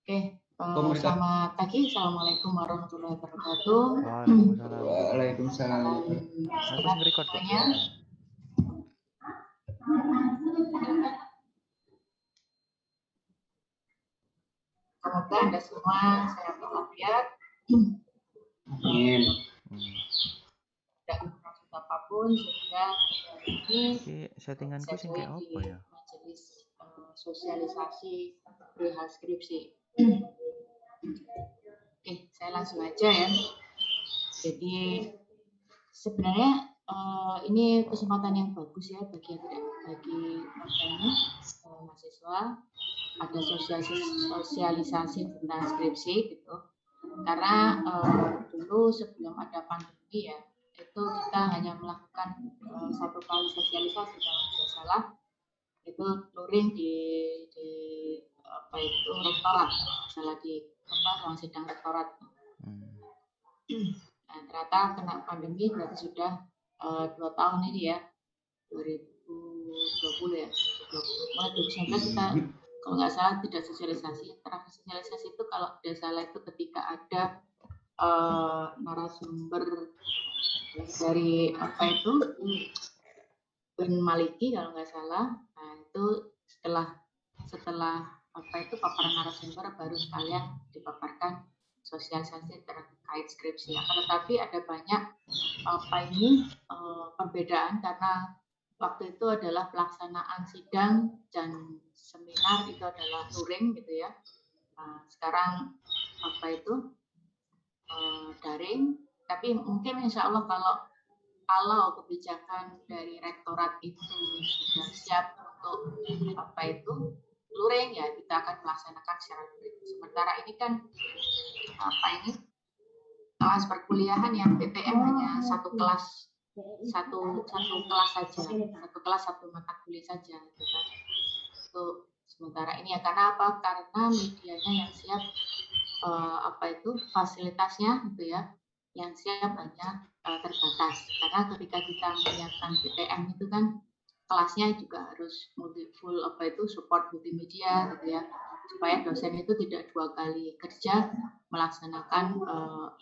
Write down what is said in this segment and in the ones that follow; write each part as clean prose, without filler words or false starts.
Oke, Pemerintah. selamat pagi. Assalamualaikum warahmatullahi wabarakatuh. Waalaikumsalam. Waalaikumsalam. Aku nge-record kok. Semuanya. Semoga Anda semua sehat walafiat. Amin. Tidak bermaksud apapun sehingga ini Oke, settinganku sing kayak apa ya? majelis sosialisasi perihal skripsi. Oke, saya langsung aja ya. Jadi sebenarnya ini kesempatan yang bagus ya bagi mahasiswa, ada sosialisasi tentang skripsi gitu. Karena dulu sebelum ada pandemi ya, itu kita hanya melakukan satu kali sosialisasi kalau tidak salah, itu luring di apa itu rektorat, salah di ruang sidang rektorat. Nah, ternyata kena pandemi berarti sudah 2 tahun ini ya, 2020 ya, 2020. Mulai 2019 kita kalau nggak salah tidak sosialisasi. Terakhir sosialisasi itu kalau tidak salah itu ketika ada narasumber dari apa itu Ben Maliki kalau nggak salah. Nah itu setelah apa itu paparan narasumber baru sekalian dipaparkan sosialisasi terkait skripsi. Akan tetapi ada banyak perbedaan karena waktu itu adalah pelaksanaan sidang dan seminar itu adalah luring gitu ya. Nah, sekarang apa itu daring. Tapi mungkin insya Allah kalau kebijakan dari rektorat itu sudah siap untuk apa itu luring ya kita akan melaksanakan secara luring. Sementara ini kan apa ini kelas perkuliahan yang PTM hanya satu kelas saja, satu kelas satu mata kuliah saja gitu kan. Itu sementara ini ya karena apa? Karena medianya yang siap apa itu fasilitasnya gitu ya, yang siap hanya terbatas. Karena ketika kita menyiapkan PTM itu kan kelasnya juga harus full apa itu support multimedia gitu ya, supaya dosen itu tidak 2 kali kerja melaksanakan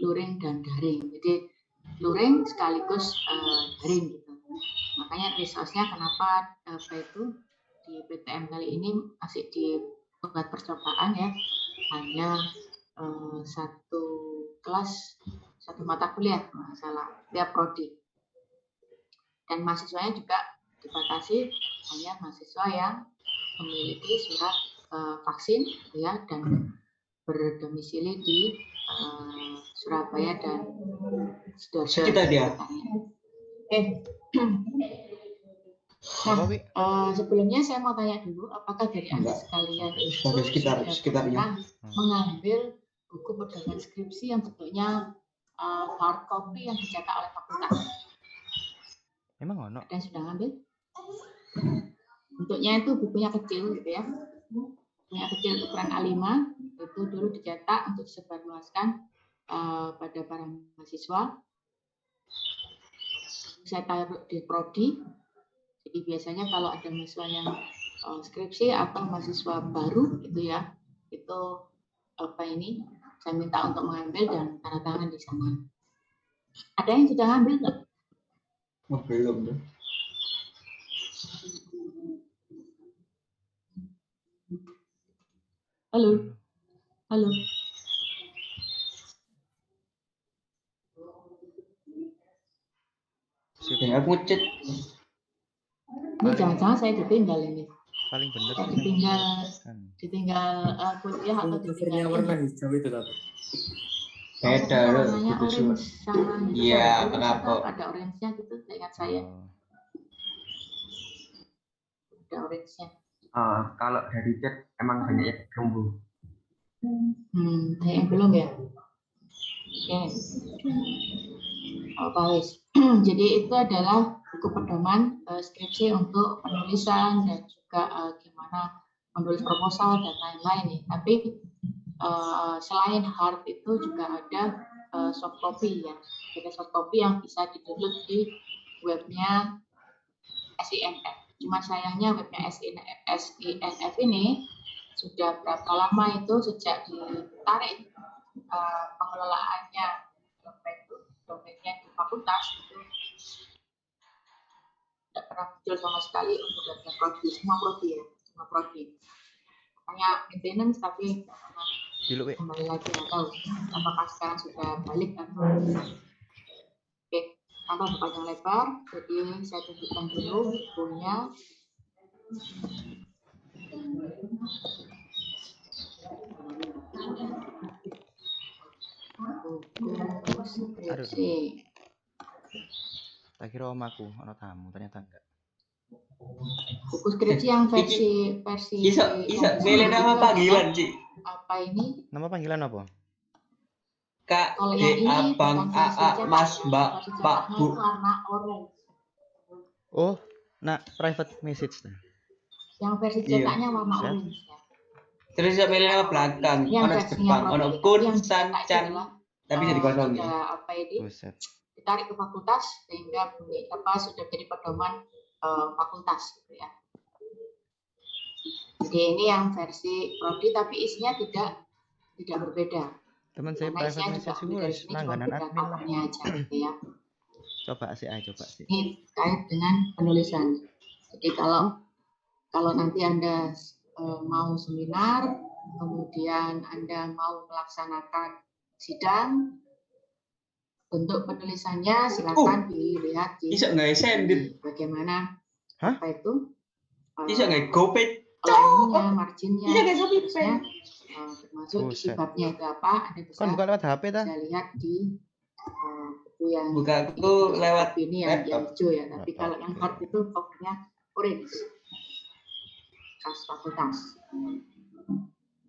luring dan daring. Jadi luring sekaligus daring gitu. Makanya resource-nya kenapa apa itu di PTM kali ini masih dibuat percobaan ya, hanya satu kelas satu mata kuliah masalah tiap prodi, dan mahasiswanya juga dibatasi hanya mahasiswa yang memiliki surat vaksin ya dan berdomisili di Surabaya dan Sekitar dia. Nah, sebelumnya saya mau tanya dulu, apakah dari Anda sekalian itu sekitarnya mengambil buku pedoman skripsi yang bentuknya hard copy yang dicetak oleh fakultas? Emang ono? Ada yang sudah ngambil? Bentuknya itu bukunya kecil gitu ya. Bukunya kecil ukuran A5, itu dulu dicetak untuk disebarluaskan pada para mahasiswa. Saya taruh di prodi. Jadi biasanya kalau ada mahasiswa yang skripsi atau mahasiswa baru gitu ya, itu apa ini saya minta untuk mengambil dan tanda tangan di sana. Ada yang sudah ngambil nggak? Belum. Halo. Halo. Ya, aku ngecek. Ini jangan-jangan saya ditinggal ini. Paling benar ditinggal kuliah atau ditinggal warna hijau itu tadi. Beda loh. Warnanya orange sama hijau. Iya, kenapa? Ada orange-nya gitu, ingat saya. Ada orange-nya. Kalau dari chat emang banyak yang belum. Banyak yang belum ya. Oke. Pak jadi itu adalah buku pedoman skripsi untuk penulisan dan juga gimana menulis proposal dan lain-lain nih. Tapi selain hard itu juga ada soft copy ya. Ada soft copy yang bisa di-download di webnya SINF. Cuma sayangnya webnya SINF ini sudah berapa lama itu sejak ditarik pengelolaannya domainnya di fakultas itu tidak pernah muncul sama sekali untuk data prodi, semua prodi. Makanya maintenance tapi kembali lagi nggak tahu apakah sekarang sudah balik atau oke, tanpa berpanjang lebar, jadi saya tunjukkan dulu bukunya. Skripsi. Tak kira omaku ana tamu, ternyata enggak. Buku skripsi yang versi Iso milih nama panggilan, Ci. Apa ini? Nama panggilan apa? Kak, Kalau yang D, ini Abang, bukan versi AA, cetak, Mas, Mbak, versi Pak, cetaknya Bu. itu warna orange. Oh, nah private message nah. Yang versi Iya. cetaknya warna Set. orange ya. Terus iso milih nama belakang, Yang ono versinya Jepang, ono Prodi, Kun, yang San, cetak itu Chan, adalah, tapi bisa dikosongi. sudah apa ini? Buset. Ditarik ke fakultas sehingga sudah jadi pedoman fakultas gitu ya. Jadi ini yang versi prodi tapi isinya tidak berbeda. Teman saya Karena private isinya juga message itu dari wis sini cuma langganan beda admin lah. covernya aja gitu ya. Coba sih. Ini terkait dengan penulisan. Jadi kalau nanti Anda mau seminar, kemudian Anda mau melaksanakan sidang, bentuk penulisannya silakan dilihat di Iso nggak sendit, bagaimana Hah? apa itu iso nggak gopet, lainnya, marginnya, Iya, kayak Shopee terusnya, termasuk isi Buset. babnya itu apa, Anda bisa Kan buka lewat HP ta? lihat di buku yang buka aku lewat ini yang laptop. hijau ya, tapi Laptop, kalau yang hard itu covernya orange, khas fakultas.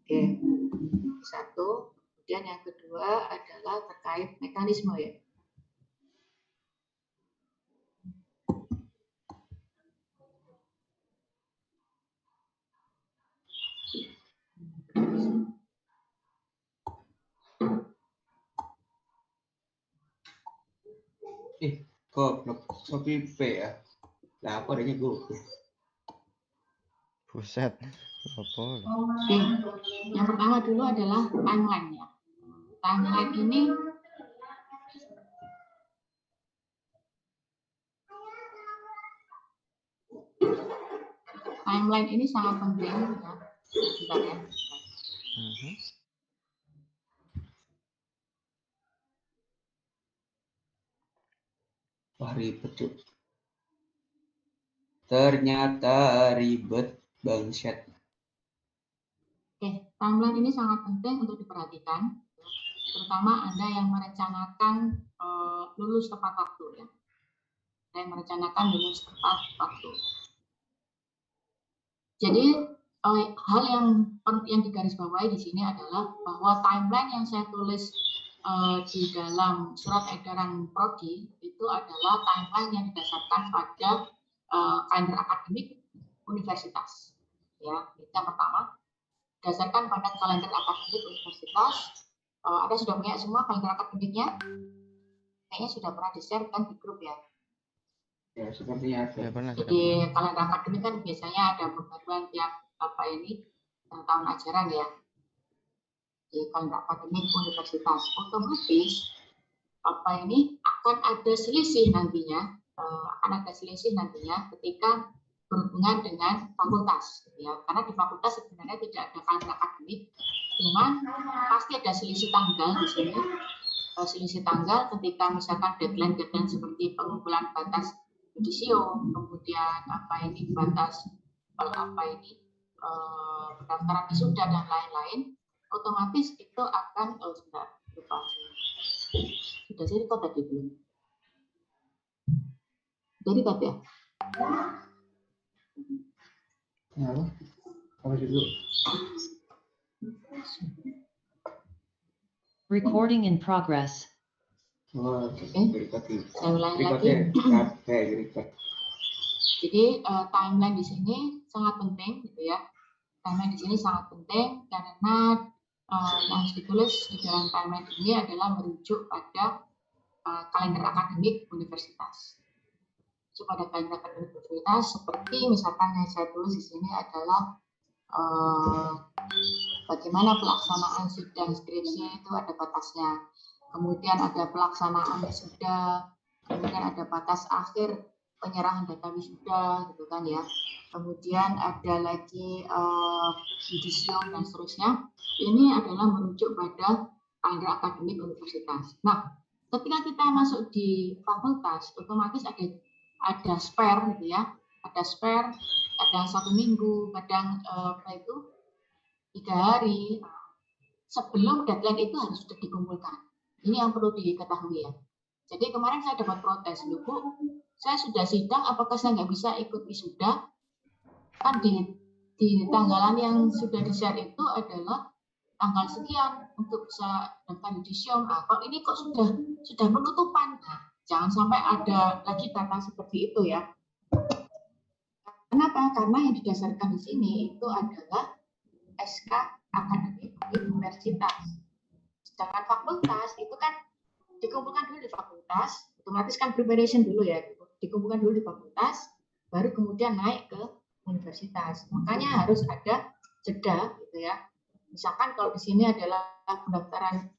Oke, satu. Kemudian yang kedua adalah terkait mekanisme ya. Goblok, Shopee Pay ya. Lah apa adanya gue? Buset. Apa? Oke, yang pertama dulu adalah timeline ya. Timeline ini sangat penting ya. Sebentar ya. Wah ribet cuy. Ternyata ribet bangsat. Oke, timeline ini sangat penting untuk diperhatikan, terutama Anda yang merencanakan lulus tepat waktu ya. Saya merencanakan lulus tepat waktu. Jadi hal yang digarisbawahi di sini adalah bahwa timeline yang saya tulis di dalam surat edaran prodi itu adalah timeline yang didasarkan pada kalender akademik universitas. Ya, itu yang pertama. Berdasarkan pada kalender akademik universitas, Anda sudah punya semua kalender akademiknya? Kayaknya sudah pernah di-share kan di grup ya. Ya sepertinya ada. Ya, pernah. Jadi kalender akademik kan biasanya ada pembaruan tiap tahun ajaran ya. Di kalender akademik universitas otomatis akan ada selisih nantinya, ketika berhubungan dengan fakultas ya, karena di fakultas sebenarnya tidak ada kalender akademik, cuman pasti ada selisih tanggal di sini. Selisih tanggal ketika misalkan deadline seperti pengumpulan batas judisio, kemudian batas pendaftaran wisuda dan lain-lain, otomatis itu akan sudah saya record tadi belum? Jadi tadi ya? Apa dulu? Recording in progress. Oh, Saya ulangi lagi. Jadi timeline di sini sangat penting, gitu ya. Timeline di sini sangat penting karena yang harus ditulis di dalam timeline ini adalah merujuk pada kalender akademik universitas. Pada kalender akademik universitas, seperti misalkan yang saya tulis di sini adalah eh, bagaimana pelaksanaan sidang skripsi itu ada batasnya. Kemudian ada pelaksanaan wisuda, kemudian ada batas akhir penyerahan data wisuda, gitu kan ya. Kemudian ada lagi yudisium dan seterusnya. Ini adalah merujuk pada kalender akademik universitas. Nah, ketika kita masuk di fakultas, otomatis ada spare, gitu ya. Ada spare, kadang 1 minggu, kadang 3 hari sebelum deadline itu harus sudah dikumpulkan. Ini yang perlu diketahui ya. Jadi kemarin saya dapat protes, Bu, saya sudah sidang, apakah saya nggak bisa ikut wisuda? Kan di tanggalan yang sudah di-share itu adalah tanggal sekian untuk bisa daftar yudisium. Kalau ini kok sudah penutupan. Nah, jangan sampai ada lagi kata seperti itu ya. Kenapa? Karena yang didasarkan di sini itu adalah SK akademik universitas. Sedangkan fakultas itu kan dikumpulkan dulu di fakultas, otomatis kan preparation dulu ya, dikumpulkan dulu di fakultas, baru kemudian naik ke universitas. Makanya harus ada jeda gitu ya. Misalkan kalau di sini adalah pendaftaran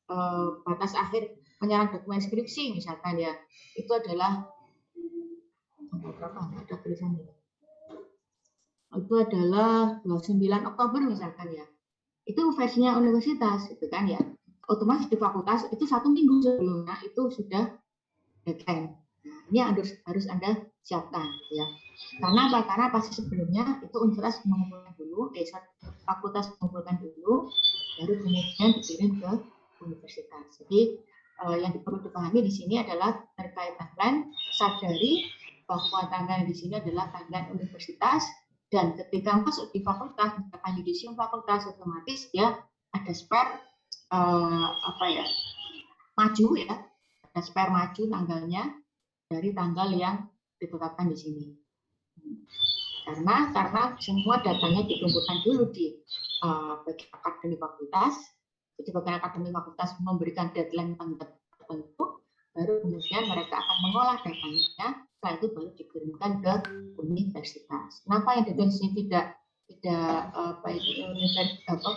batas akhir penyerahan dokumen skripsi misalkan ya, itu adalah berapa? Ada tulisannya. Itu adalah 29 Oktober misalkan ya. Itu versinya universitas gitu kan ya. Otomatis di fakultas itu 1 minggu sebelumnya itu sudah deadline. Nah, ini harus Anda siapkan ya. Karena apa? Karena pasti sebelumnya itu universitas mengumpulkan dulu, fakultas mengumpulkan dulu, baru kemudian dikirim ke universitas. Jadi yang perlu dipahami di sini adalah terkait timeline, sadari bahwa tanggal di sini adalah tanggal universitas, dan ketika masuk di fakultas, misalkan yudisium fakultas, otomatis dia ada spare maju ya, ada spare maju tanggalnya dari tanggal yang ditetapkan di sini. Karena semua datanya dikumpulkan dulu di bagian akademik fakultas. Jadi bagian akademik fakultas memberikan deadline tertentu, baru kemudian mereka akan mengolah datanya, setelah itu baru dikirimkan ke universitas. Kenapa yang di sini tidak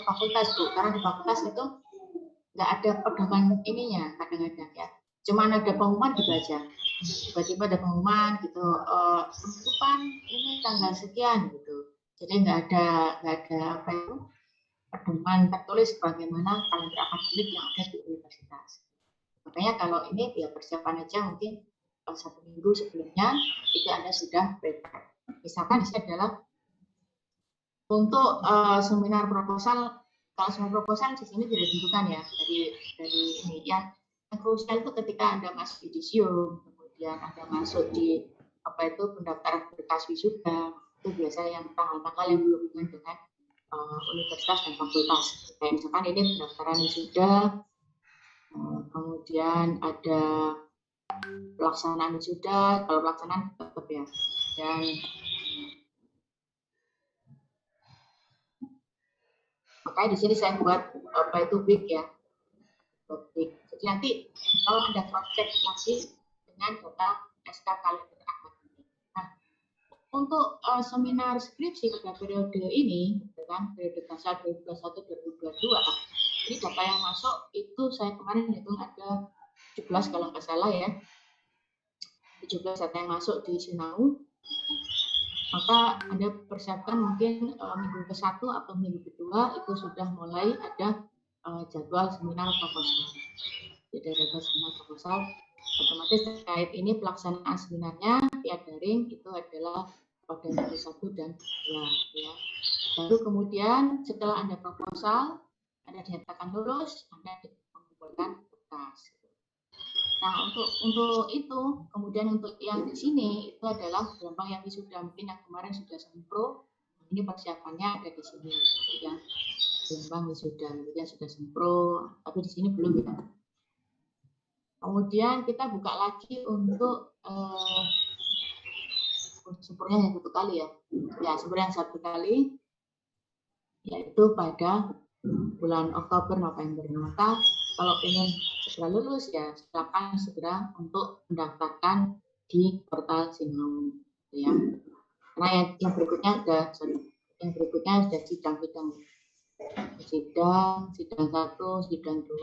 fakultas Bu? Karena di fakultas itu nggak ada pedoman ininya kadang-kadang ya. Cuman ada pengumuman dibaca. Tiba-tiba ada pengumuman gitu, penutupan ini tanggal sekian gitu. Jadi nggak ada pedoman tertulis bagaimana kalender akademik yang ada di universitas. Makanya kalau ini ya persiapan aja mungkin 1 minggu sebelumnya itu Anda sudah prepare. Misalkan ini adalah untuk seminar proposal. Kalau seminar proposal di sini tidak ditentukan ya dari ini ya. Yang krusial itu ketika Anda masuk yudisium, kemudian Anda masuk di pendaftaran berkas wisuda, itu biasanya yang tanggal-tanggal yang berhubungan dengan universitas dan fakultas. Kayak misalkan ini pendaftaran wisuda, kemudian ada pelaksanaan wisuda, kalau pelaksanaan tetap ya. Dan makanya di sini saya buat big ya. Big. Jadi nanti kalau ada project lagi dengan data SK kalender akademik. Nah, untuk seminar skripsi pada periode ini, dengan periode dasar 2021-2022, ini data yang masuk itu saya kemarin hitung ada 17 kalau nggak salah ya. 17 data yang masuk di Sinau. Maka Anda persiapkan mungkin minggu ke-1 atau minggu ke-2 itu sudah mulai ada jadwal seminar proposal. Jadi jadwal seminar proposal, otomatis terkait ini pelaksanaan seminarnya via daring itu adalah pada minggu 1 dan 2 ya. Baru kemudian setelah Anda proposal, Anda dinyatakan lulus, Anda mengumpulkan berkas. Nah, untuk itu, kemudian untuk yang di sini itu adalah gelombang yang wisuda, mungkin yang kemarin sudah sempro, ini persiapannya ada di sini, ya. Gelombang wisuda, ya sudah sempro, tapi di sini belum ya. Kemudian kita buka lagi untuk sempurnya yang 1 kali ya. Ya, sempurnya yang 1 kali, yaitu pada bulan Oktober, November. Maka kalau ingin segera lulus ya silakan segera untuk mendaftarkan di portal Sinau ya. Karena yang berikutnya ada Yang berikutnya sudah sidang-sidang. Sidang 1, sidang 2.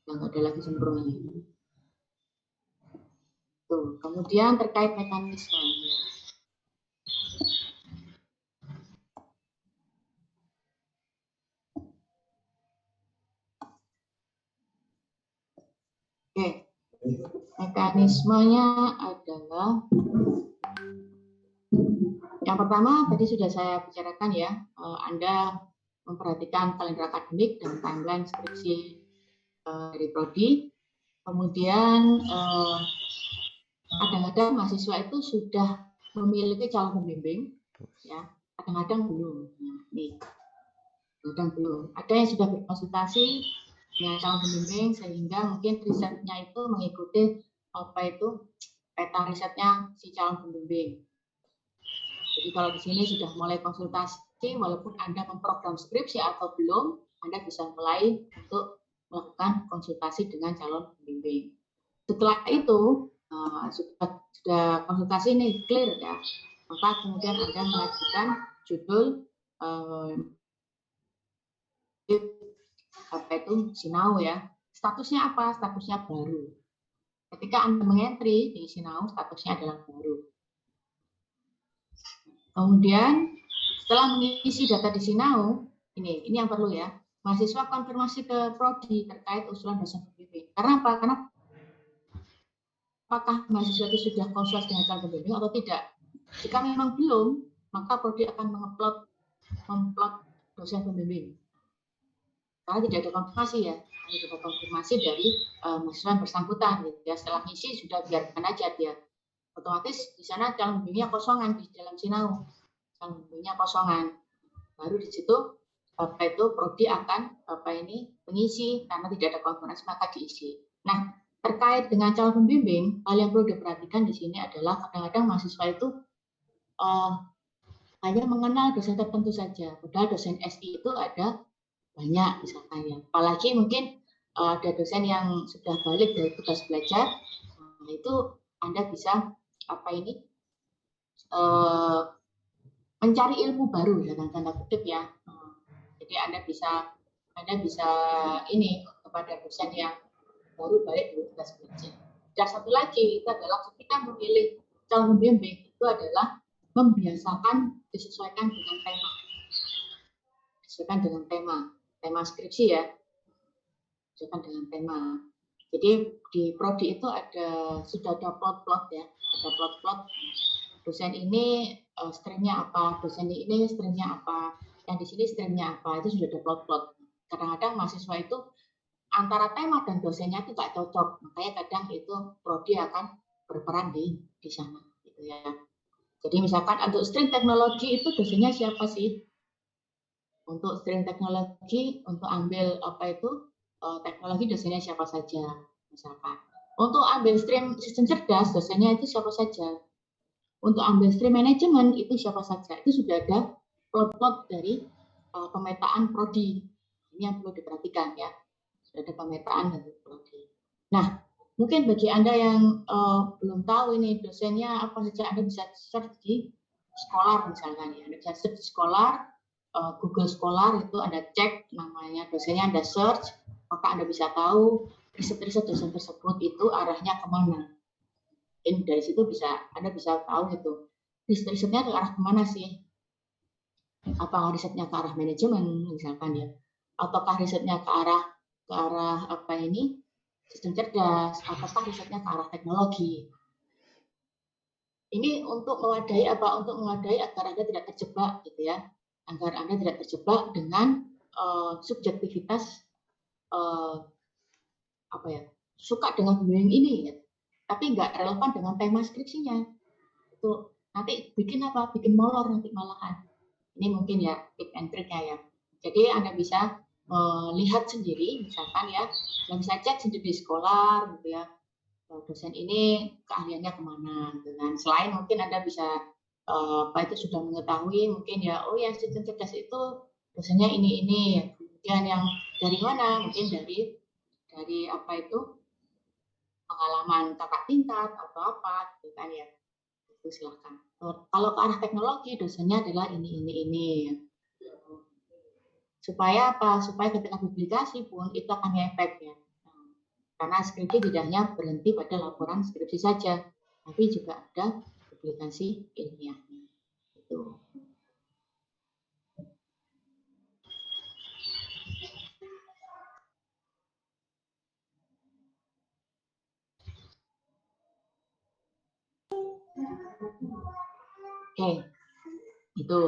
Nggak ada lagi sempurnanya. Tuh, kemudian terkait mekanisme. Oke, mekanismenya adalah yang pertama tadi sudah saya bicarakan ya, Anda memperhatikan kalender akademik dan timeline skripsi dari prodi. Kemudian kadang-kadang mahasiswa itu sudah memiliki calon pembimbing, ya, kadang-kadang belum. Nah, nih, kadang belum. Ada yang sudah berkonsultasi dengan calon pembimbing sehingga mungkin risetnya itu mengikuti peta risetnya si calon pembimbing. Jadi kalau di sini sudah mulai konsultasi, walaupun Anda memprogram skripsi atau belum, Anda bisa mulai untuk melakukan konsultasi dengan calon pembimbing. Setelah itu sudah konsultasi ini clear ya, maka kemudian Anda mengajukan judul Sinau ya. Statusnya apa? Statusnya baru. Ketika Anda mengentry di Sinau, statusnya adalah baru. Kemudian setelah mengisi data di Sinau, ini yang perlu ya, mahasiswa konfirmasi ke prodi terkait usulan dosen pembimbing. Karena apa? Karena apakah mahasiswa itu sudah konsultasi dengan calon pembimbing atau tidak? Jika memang belum, maka prodi akan memplot dosen pembimbing. Karena tidak ada konfirmasi ya, tidak ada konfirmasi dari mahasiswa yang bersangkutan. Gitu ya. Setelah ngisi sudah biarkan aja dia. Otomatis di sana calon pembimbingnya kosongan di dalam Sinau, calon pembimbingnya kosongan. Baru di situ prodi akan mengisi karena tidak ada konfirmasi maka diisi. Nah, terkait dengan calon pembimbing, hal yang perlu diperhatikan di sini adalah kadang-kadang mahasiswa itu hanya mengenal dosen tertentu saja. Padahal dosen SI itu ada banyak misalkan ya. Apalagi mungkin ada dosen yang sudah balik dari tugas belajar, nah, itu Anda bisa mencari ilmu baru ya, tanda kutip ya. Jadi Anda bisa ini kepada dosen yang baru balik dari tugas belajar. Dan satu lagi itu adalah ketika memilih calon pembimbing itu adalah membiasakan disesuaikan dengan tema. Disesuaikan dengan tema skripsi ya. Disesuaikan dengan tema. Jadi di prodi itu sudah ada plot-plot ya, ada plot-plot. Dosen ini streamnya apa, dosen ini streamnya apa, yang di sini streamnya apa, itu sudah ada plot-plot. Kadang-kadang mahasiswa itu antara tema dan dosennya itu nggak cocok, makanya kadang itu prodi akan berperan di sana, gitu ya. Jadi misalkan untuk stream teknologi itu dosennya siapa sih? Untuk stream teknologi, untuk ambil teknologi dosennya siapa saja, misalkan. Untuk ambil stream sistem cerdas, dosennya itu siapa saja. Untuk ambil stream manajemen, itu siapa saja. Itu sudah ada plot-plot dari pemetaan prodi. Ini yang perlu diperhatikan ya. Sudah ada pemetaan dari prodi. Nah, mungkin bagi Anda yang belum tahu ini dosennya apa saja, Anda bisa search di Scholar misalkan ya. Anda bisa search di Scholar, Google Scholar itu Anda cek namanya dosennya, Anda search, maka Anda bisa tahu riset-riset dosen tersebut itu arahnya kemana. Dari situ Anda bisa tahu itu risetnya ke arah kemana sih? Apakah risetnya ke arah manajemen misalkan ya, ataukah risetnya ke arah sistem cerdas, ataukah risetnya ke arah teknologi? Ini untuk mewadahi agar Anda tidak terjebak gitu ya, agar Anda tidak terjebak dengan subjektivitas suka dengan pembimbing ini ya, tapi nggak relevan dengan tema skripsinya. Itu nanti bikin molor nanti malahan. Ini mungkin ya tip and trick-nya ya. Jadi Anda bisa melihat sendiri misalkan ya, Anda bisa cek sendiri di Scholar gitu ya, dosen ini keahliannya kemana gitu kan. Selain mungkin Anda bisa itu sudah mengetahui mungkin ya, oh ya sistem cerdas itu dosennya ini, kemudian yang dari mana, mungkin dari pengalaman kakak tingkat atau apa gitu kan ya. Itu silakan. Kalau ke arah teknologi, dosennya adalah ini. Supaya apa? Supaya ketika publikasi pun itu akan ngefek ya. Karena skripsi tidak hanya berhenti pada laporan skripsi saja, tapi juga ada publikasi ilmiahnya. Itu. Oke, itu.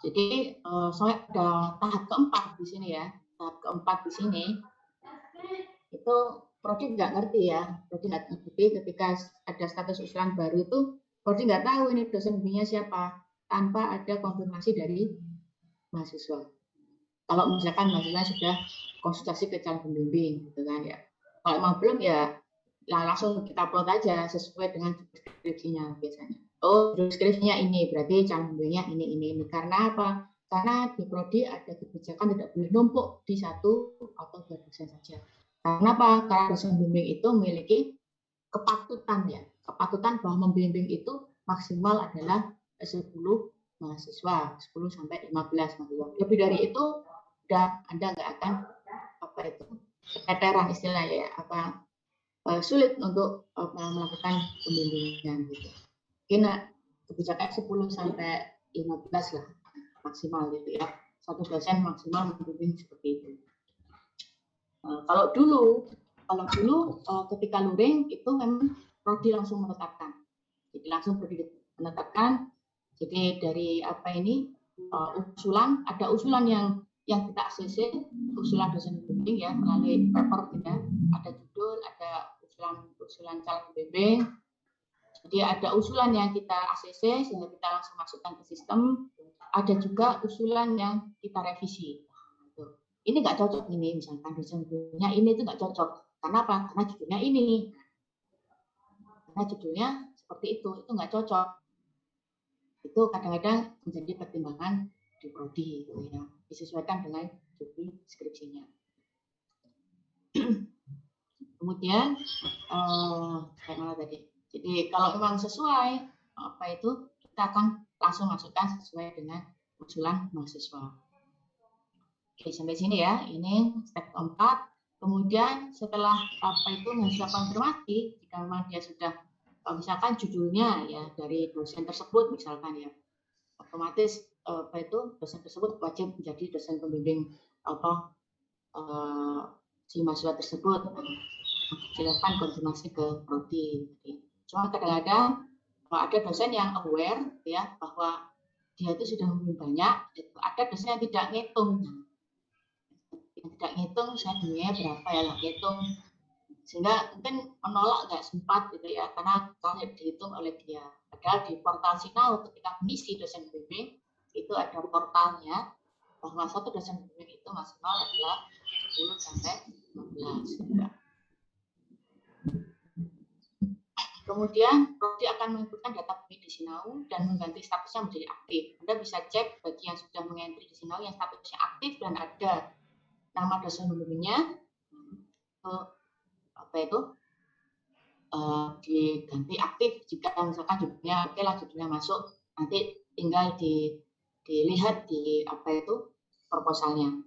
Jadi saya ada tahap keempat di sini ya. Tahap keempat di sini itu Prodi nggak ngerti ya. Prodi nggak ngerti ketika ada status usulan baru itu Prodi nggak tahu ini dosen bimbingnya siapa tanpa ada konfirmasi dari mahasiswa. Kalau misalkan mahasiswa sudah konsultasi ke calon pembimbing, gitu kan ya. Kalau emang belum ya langsung kita upload aja sesuai dengan deskripsinya biasanya. Oh, deskripsinya ini berarti calon pembimbingnya ini. Karena apa? Karena di prodi ada kebijakan tidak boleh numpuk di satu atau dua dosen saja. Karena apa? Karena dosen pembimbing itu memiliki kepatutan ya, kepatutan bahwa membimbing itu maksimal adalah 10 mahasiswa, 10 sampai 15 mahasiswa. Lebih dari itu udah Anda nggak akan apa itu keteteran istilahnya ya, sulit untuk melakukan pembimbingan gitu. Mungkin kebijakan 10 sampai 15 lah maksimal gitu ya. Satu dosen maksimal membimbing seperti itu. Kalau dulu ketika luring itu memang prodi langsung menetapkan. Jadi langsung prodi menetapkan. Jadi dari usulan, ada usulan yang kita ACC, usulan dosen pembimbing ya melalui paper tidak ada judul, ada usulan calon pembimbing. Jadi ada usulan yang kita ACC sehingga kita langsung masukkan ke sistem. Ada juga usulan yang kita revisi. Ini nggak cocok ini, misalkan dosen pembimbingnya ini itu nggak cocok. Karena apa? Karena judulnya ini. Karena judulnya seperti itu nggak cocok. Itu kadang-kadang menjadi pertimbangan di prodi gitu ya, disesuaikan dengan judul skripsinya. Kemudian kayak mana tadi? Jadi kalau memang sesuai kita akan langsung masukkan sesuai dengan usulan mahasiswa. Oke, sampai sini ya. Ini step keempat. Kemudian setelah mahasiswa konfirmasi, jika memang dia sudah misalkan judulnya ya dari dosen tersebut misalkan ya, otomatis dosen tersebut wajib menjadi dosen pembimbing si mahasiswa tersebut. Silakan konfirmasi ke prodi. Cuma kadang-kadang ada dosen yang aware ya bahwa dia itu sudah membimbing banyak, ada dosen yang tidak ngitung. Saya bimbingnya berapa ya, nggak ngitung, sehingga mungkin menolak nggak sempat gitu ya, karena kalau dihitung oleh dia. Padahal di portal Sinau ketika mengisi dosen pembimbing itu ada portalnya bahwa satu dosen pembimbing itu maksimal adalah 10 sampai 15. Ya. Kemudian prodi akan menginputkan data pembimbing di Sinau dan mengganti statusnya menjadi aktif. Anda bisa cek bagi yang sudah mengentri di Sinau yang statusnya aktif dan ada nama dosen pembimbingnya diganti aktif. Jika misalkan judulnya judulnya masuk, nanti tinggal dilihat di proposalnya.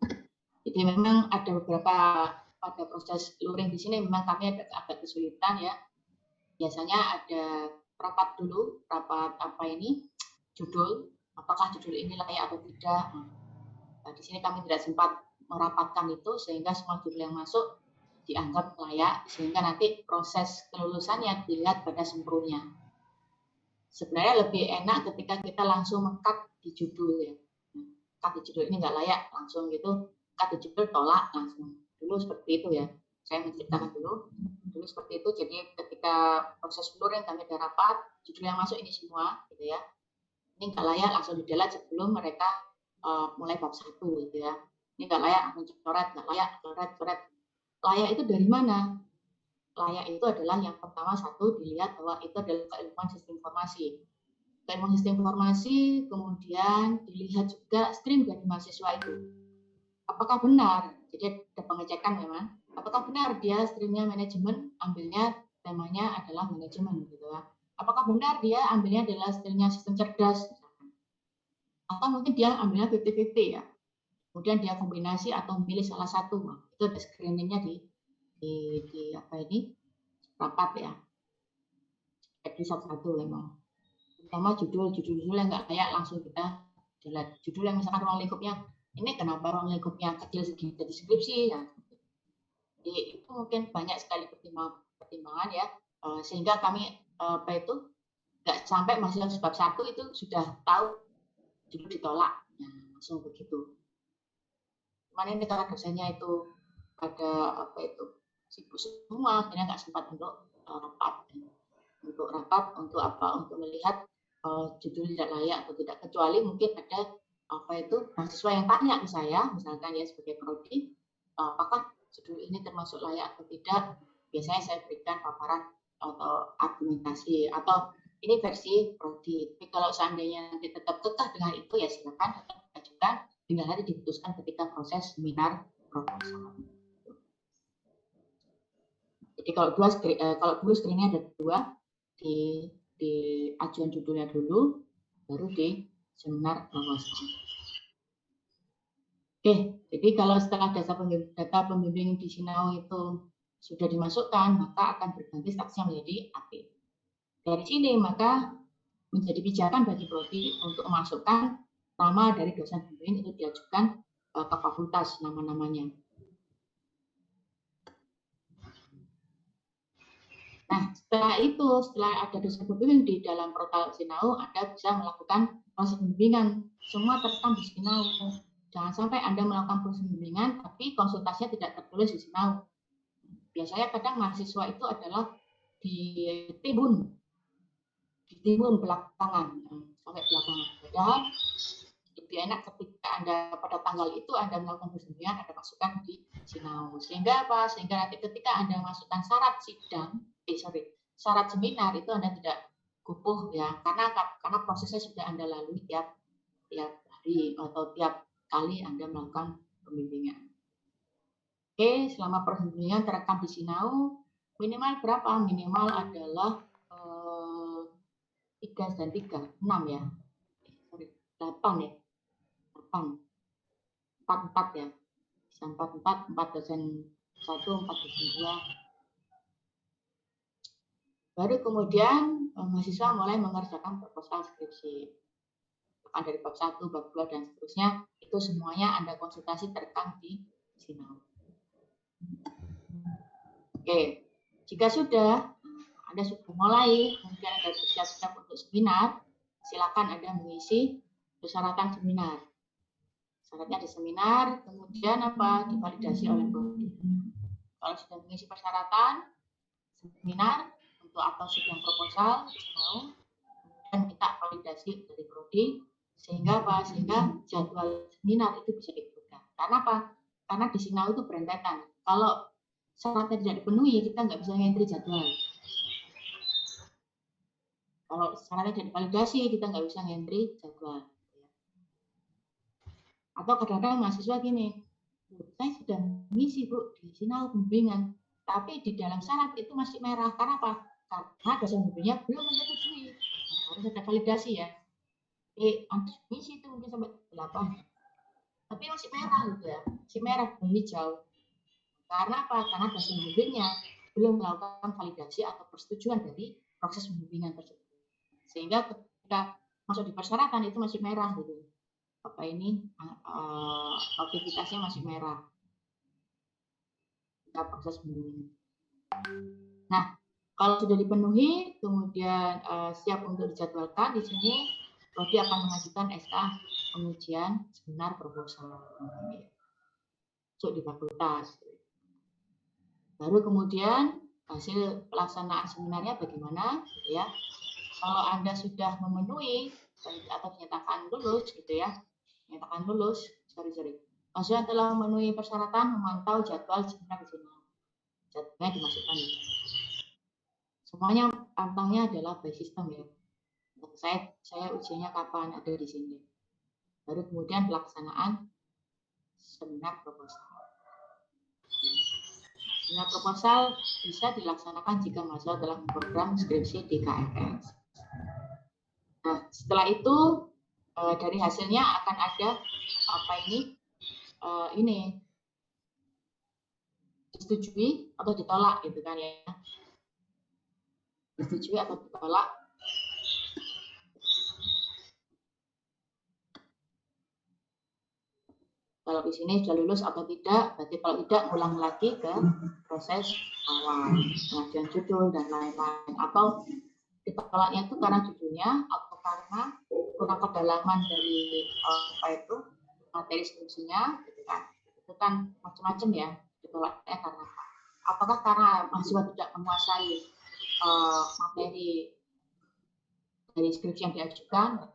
Jadi memang ada beberapa pada proses luring di sini memang kami agak kesulitan ya. Biasanya ada rapat dulu, judul, apakah judul ini layak atau tidak. Nah, di sini kami tidak sempat merapatkan itu sehingga semua judul yang masuk dianggap layak, sehingga nanti proses kelulusannya dilihat pada sempurnya. Sebenarnya lebih enak ketika kita langsung meng-cut di judul ya. Cut di judul ini nggak layak, langsung gitu, cut di judul tolak langsung. Dulu seperti itu ya. Saya menceritakan dulu seperti itu. Jadi ketika proses luring kami ada rapat, judul yang masuk ini semua gitu ya. Ini nggak layak, langsung di-delete sebelum mereka mulai bab 1 gitu ya. Ini nggak layak, langsung coret, nggak layak, coret. Layak itu dari mana? Layak itu adalah yang pertama satu dilihat bahwa itu adalah keilmuan sistem informasi. Keilmuan sistem informasi, kemudian dilihat juga stream dari mahasiswa itu. Apakah benar? Jadi ada pengecekan memang. Apakah benar dia streamnya manajemen, ambilnya temanya adalah manajemen gitu ya. apakah benar dia ambilnya adalah sistem cerdas, atau mungkin dia ambilnya 50-50 ya. Kemudian dia kombinasi atau memilih salah satu. Nah, itu ada screeningnya di apa ini rapat ya. Jadi satu-satu memang. Pertama judul yang nggak layak langsung kita delete. Judul yang misalkan ruang lingkupnya ini kenapa ruang lingkupnya kecil segini jadi deskripsi ya. Jadi itu mungkin banyak sekali pertimbangan ya, sehingga kami apa itu nggak sampai masih bab 1 itu sudah tahu judul ditolak, nah, langsung begitu. Cuman ini karena dosennya itu ada apa itu sibuk semua, akhirnya nggak sempat untuk rapat, untuk apa, untuk melihat judul tidak layak atau tidak, kecuali mungkin ada apa itu mahasiswa yang tanya ke saya, misalkan ya sebagai prodi, apakah judul ini termasuk layak atau tidak. Biasanya saya berikan paparan atau argumentasi, atau ini versi prodi. Tapi kalau seandainya nanti tetap kekeh dengan itu ya silakan tetap ajukan, tinggal nanti diputuskan ketika proses seminar proposal. Jadi kalau dulu screeningnya ada 2, di ajuan judulnya dulu, baru di seminar proposal. Oke, jadi kalau setelah data pembimbing di Sinau itu sudah dimasukkan, maka akan berganti statusnya menjadi aktif. Dari sini maka menjadi pijakan bagi prodi untuk memasukkan nama dari dosen pembimbing itu diajukan ke fakultas nama-namanya. Nah, setelah ada dosen pembimbing di dalam portal Sinau, Anda bisa melakukan proses pembimbingan. Semua terekam di Sinau. Jangan sampai Anda melakukan proses pembimbingan, tapi konsultasinya tidak tertulis di Sinau. Biasanya kadang mahasiswa itu adalah di timbun belakangan, sampai belakangan. Padahal lebih enak ketika Anda pada tanggal itu Anda melakukan pembimbingan, Anda masukkan di Sinau. Sehingga apa? Sehingga nanti ketika Anda masukkan syarat seminar itu Anda tidak kupuh ya, karena prosesnya sudah Anda lalui tiap hari atau tiap kali Anda melakukan pembimbingan. Oke, selama pembimbingan terekam di Sinau, minimal berapa? Minimal adalah 3 dan 3, 6 ya. 8 ya. 8. 4 ya. Bisa 4 dosen 1, 4 dosen 2. Baru kemudian mahasiswa mulai mengerjakan proposal skripsi. Dari bab 1, bab 2, dan seterusnya, itu semuanya Anda konsultasi terekam di Sinau. Oke, jika Anda sudah mulai, kemudian Anda bersiap-siap untuk seminar, silakan Anda mengisi persyaratan seminar. Syaratnya di seminar, kemudian apa? Divalidasi oleh prodi. Kalau sudah mengisi persyaratan seminar untuk atau sidang proposal, kemudian minta validasi dari prodi, sehingga apa? Sehingga jadwal seminar itu bisa dipegang. Karena apa? Karena di Sinau itu berentetan. Kalau syaratnya tidak dipenuhi, kita nggak bisa ngentri jadwal. Kalau syaratnya tidak divalidasi, kita nggak bisa ngentri jadwal. Atau kadang-kadang mahasiswa gini, saya sudah mengisi Bu di Sinau pembimbingan, tapi di dalam syarat itu masih merah. Karena apa? Karena dosen pembimbingnya belum menyetujui. Harus ada validasi ya. Anda mengisi itu mungkin sampai 8. Tapi masih merah gitu ya. Masih merah, belum hijau. Karena apa? Karena dosen pembimbingnya belum melakukan validasi atau persetujuan dari proses pembimbingan tersebut. Sehingga ketika masuk di persyaratan itu masih merah gitu. Aktivitasnya masih merah. Kita proses pembimbingan. Nah, kalau sudah dipenuhi, kemudian siap untuk dijadwalkan, di sini prodi akan mengajukan SK pengujian seminar proposal masuk di fakultas. Baru kemudian hasil pelaksanaan seminarnya bagaimana, gitu ya. Kalau Anda sudah memenuhi atau dinyatakan lulus, gitu ya, mahasiswa telah memenuhi persyaratan memantau jadwal seminar di sini. Jadwalnya dimasukkan. Semuanya pantangnya adalah by system ya. Saya ujiannya kapan ada di sini. Baru kemudian pelaksanaan seminar proposal. Seminar proposal bisa dilaksanakan jika masuk dalam program skripsi di KFS. Nah, setelah itu dari hasilnya akan ada ini disetujui atau ditolak gitu kan ya. Disetujui atau ditolak. Kalau di sini sudah lulus atau tidak, berarti kalau tidak ulang lagi ke proses awal, pengajuan judul dan lain-lain. Atau ditolaknya itu karena judulnya atau karena kurang kedalaman dari materi skripsinya, gitu kan. Itu kan macam-macam ya ditolaknya karena apa? Apakah karena mahasiswa tidak menguasai materi dari skripsi yang diajukan?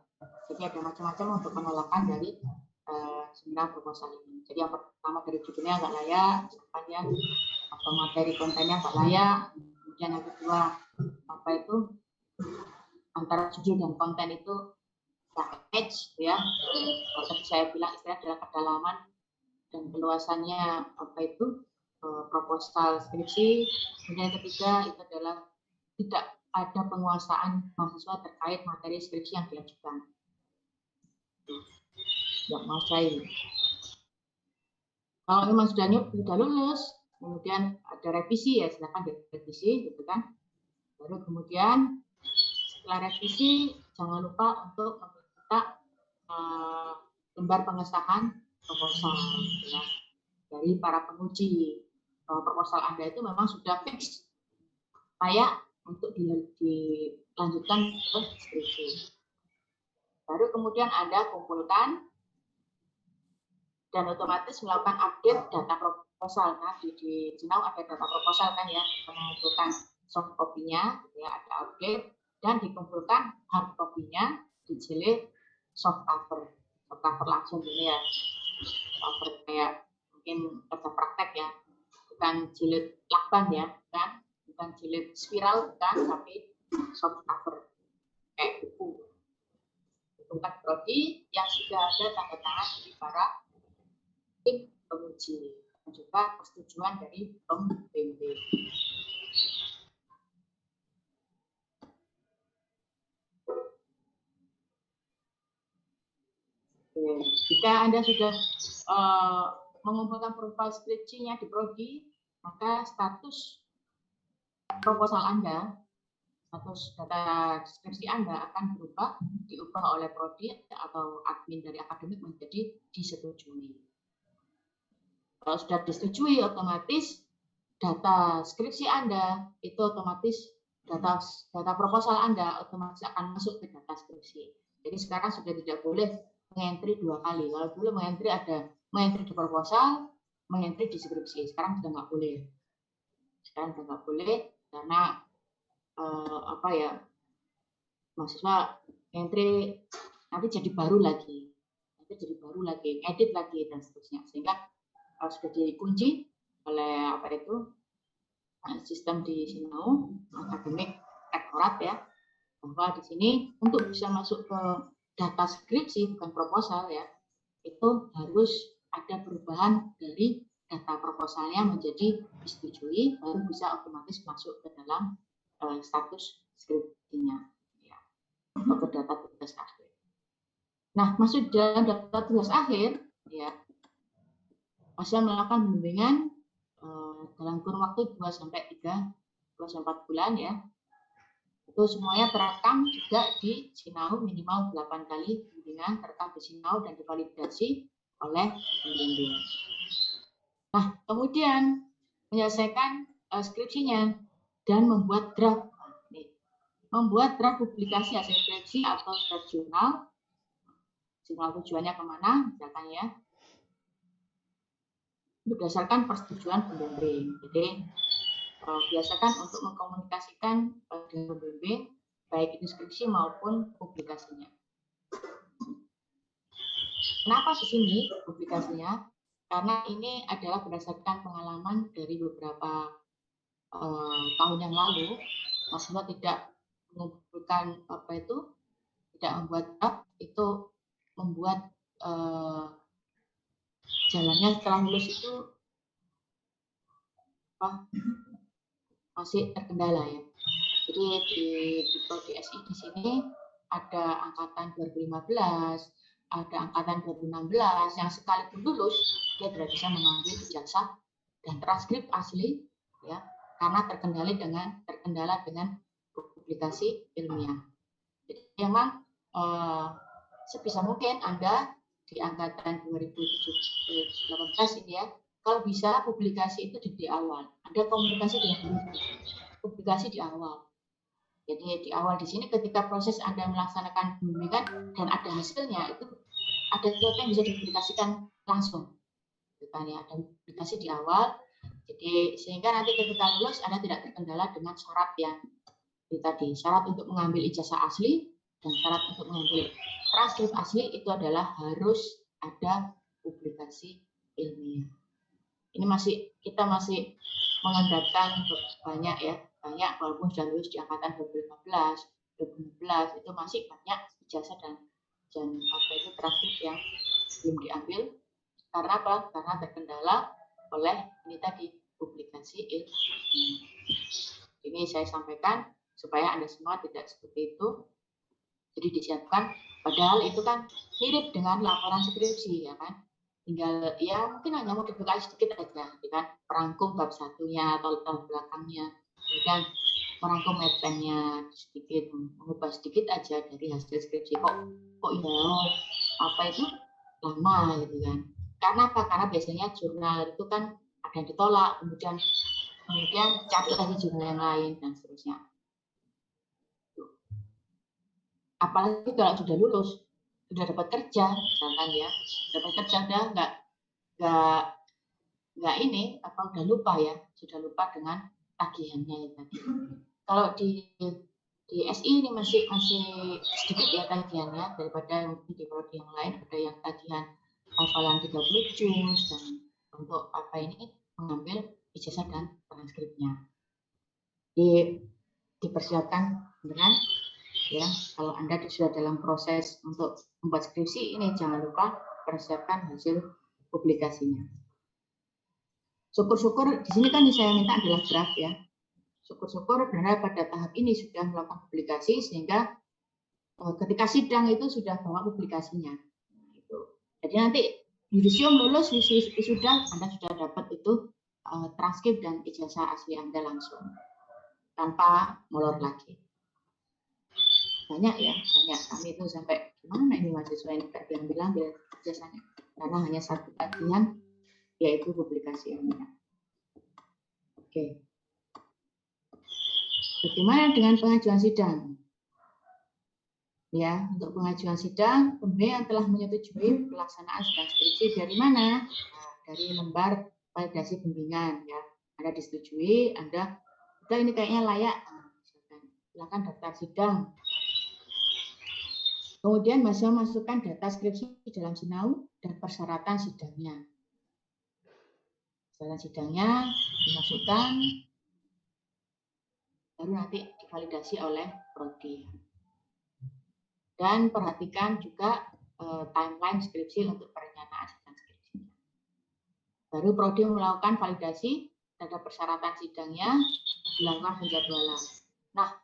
Jadi ada macam-macam untuk penolakan dari seminar proposal ini. Jadi yang pertama dari judulnya nggak layak, misalkan atau materi kontennya nggak layak. Kemudian yang kedua antara judul dan konten itu nggak match, ya. Kalau tadi saya bilang istilah adalah kedalaman dan keluasannya proposal skripsi. Kemudian yang ketiga itu adalah tidak ada penguasaan mahasiswa terkait materi skripsi yang diajukan. Yang menguasai. Kalau memang sudah lulus, kemudian ada revisi ya, silakan direvisi, gitu kan. Baru kemudian setelah revisi, jangan lupa untuk meminta lembar pengesahan proposal ya, dari para penguji. Kalau proposal Anda itu memang sudah fix layak untuk dilanjutkan ke skripsi. Baru kemudian Anda kumpulkan dan otomatis melakukan update data proposal. Nah, di Sinau ada data proposal kan ya, mengumpulkan soft copy-nya, ya, ada update, dan dikumpulkan hard copy-nya, dijilid soft cover. Soft cover langsung ini ya, cover kayak mungkin kerja praktek ya, bukan jilid lakban ya, kan? Bukan jilid spiral, bukan, tapi soft cover, kayak buku. Bukan prodi yang sudah ada tanda tangan dari para tim penguji dan juga persetujuan dari pembimbing. Jika Anda sudah mengumpulkan profil skripsinya di prodi, maka status proposal Anda, status data skripsi Anda akan berubah, diubah oleh prodi atau admin dari akademik menjadi disetujui. Kalau sudah disetujui, otomatis data skripsi Anda itu otomatis data proposal Anda otomatis akan masuk ke data skripsi. Jadi sekarang sudah tidak boleh mengentry 2 kali. Kalau dulu mengentry di proposal, mengentry di skripsi. Sekarang sudah nggak boleh. Sekarang sudah nggak boleh karena mahasiswa entry nanti jadi baru lagi, edit lagi dan seterusnya. Sehingga sudah dikunci oleh sistem di Sinau akademik rektorat ya, bahwa di sini untuk bisa masuk ke data skripsi bukan proposal ya, itu harus ada perubahan dari data proposalnya menjadi disetujui, baru bisa otomatis masuk ke dalam status skripsinya ya, atau data tugas akhir. Nah, masuk dalam data tugas akhir ya, mahasiswa melakukan bimbingan dalam kurun waktu 2-4 bulan ya. Itu semuanya terekam juga di Sinau minimal 8 kali bimbingan terekam di Sinau dan divalidasi oleh pembimbing. Nah, kemudian menyelesaikan skripsinya dan membuat draft. Membuat draft publikasi hasil skripsi atau draft jurnal. Jurnal tujuannya kemana, misalkan ya. Berdasarkan persetujuan pembimbing. Jadi biasakan untuk mengkomunikasikan dengan pembimbing baik itu skripsi maupun publikasinya. Kenapa di sini publikasinya? Karena ini adalah berdasarkan pengalaman dari beberapa tahun yang lalu, mahasiswa tidak mengumpulkan tidak membuat draft, itu membuat jalannya setelah lulus itu masih terkendala ya. Jadi di Prodi SI di sini ada angkatan 2015, ada angkatan 2016 yang sekalipun lulus dia tidak bisa mengambil ijazah dan transkrip asli ya, karena terkendala dengan publikasi ilmiah. Jadi memang sebisa mungkin Anda di angkatan 2018 ini ya, kalau bisa publikasi itu di awal. Ada komunikasi dengan publikasi di awal. Jadi di awal di sini ketika proses Anda melaksanakan bimbingan dan ada hasilnya, itu ada sesuatu yang bisa dipublikasikan langsung. Ada publikasi di awal, jadi sehingga nanti ketika lulus Anda tidak terkendala dengan syarat yang tadi, syarat untuk mengambil ijazah asli dan syarat untuk mengambil transkrip asli itu adalah harus ada publikasi ilmiah. Ini kita masih mengandalkan banyak ya, banyak walaupun sudah lulus di angkatan 2015, 2016 itu masih banyak ijazah dan transkrip yang belum diambil. Karena apa? Karena terkendala oleh ini tadi publikasi ilmiah. Ini saya sampaikan supaya Anda semua tidak seperti itu. Jadi disiapkan, padahal itu kan mirip dengan laporan skripsi ya kan. Tinggal ya mungkin hanya modifikasi sedikit aja, ya kan? Merangkum bab satunya atau latar belakangnya, kemudian merangkum mappingnya sedikit, mengubah sedikit aja dari hasil skripsi. Kok ya apa itu lama gitu kan? Karena apa? Karena biasanya jurnal itu kan ada yang ditolak, kemudian cari lagi jurnal yang lain dan seterusnya. Apalagi kalau sudah lulus, sudah dapat kerja, misalkan ya, dapat kerja udah nggak ini apa udah lupa ya, sudah lupa dengan tagihannya ya tadi. Kalau di SI ini masih sedikit ya tagihannya daripada yang di prodi yang lain, ada yang tagihan hafalan 30 juz dan untuk apa ini mengambil ijazah dan transkripnya. Dipersiapkan beneran ya, kalau Anda sudah dalam proses untuk membuat skripsi ini jangan lupa persiapkan hasil publikasinya. Syukur-syukur di sini kan yang saya minta adalah draft ya. Syukur-syukur karena pada tahap ini sudah melakukan publikasi sehingga ketika sidang itu sudah bawa publikasinya. Jadi nanti yudisium lulus wisuda Anda sudah dapat itu transkrip dan ijazah asli Anda langsung tanpa molor lagi. Banyak ya, banyak. Kami itu sampai gimana ini mahasiswa ini yang bilang dia ijazahnya karena hanya satu tagihan yaitu publikasi ilmiah. Oke. Bagaimana dengan pengajuan sidang? Ya, untuk pengajuan sidang, pembimbing yang telah menyetujui pelaksanaan sidang skripsi dari mana? Nah, dari lembar validasi bimbingan ya. Anda disetujui, Anda udah ini kayaknya layak. Silakan daftar sidang. Kemudian masukkan data skripsi dalam Sinau dan persyaratan sidangnya. Persyaratan sidangnya dimasukkan, baru nanti divalidasi oleh prodi. Dan perhatikan juga timeline skripsi untuk perencanaan sidang skripsi. Baru prodi melakukan validasi terhadap persyaratan sidangnya, dilakukan penjadwalan. Nah,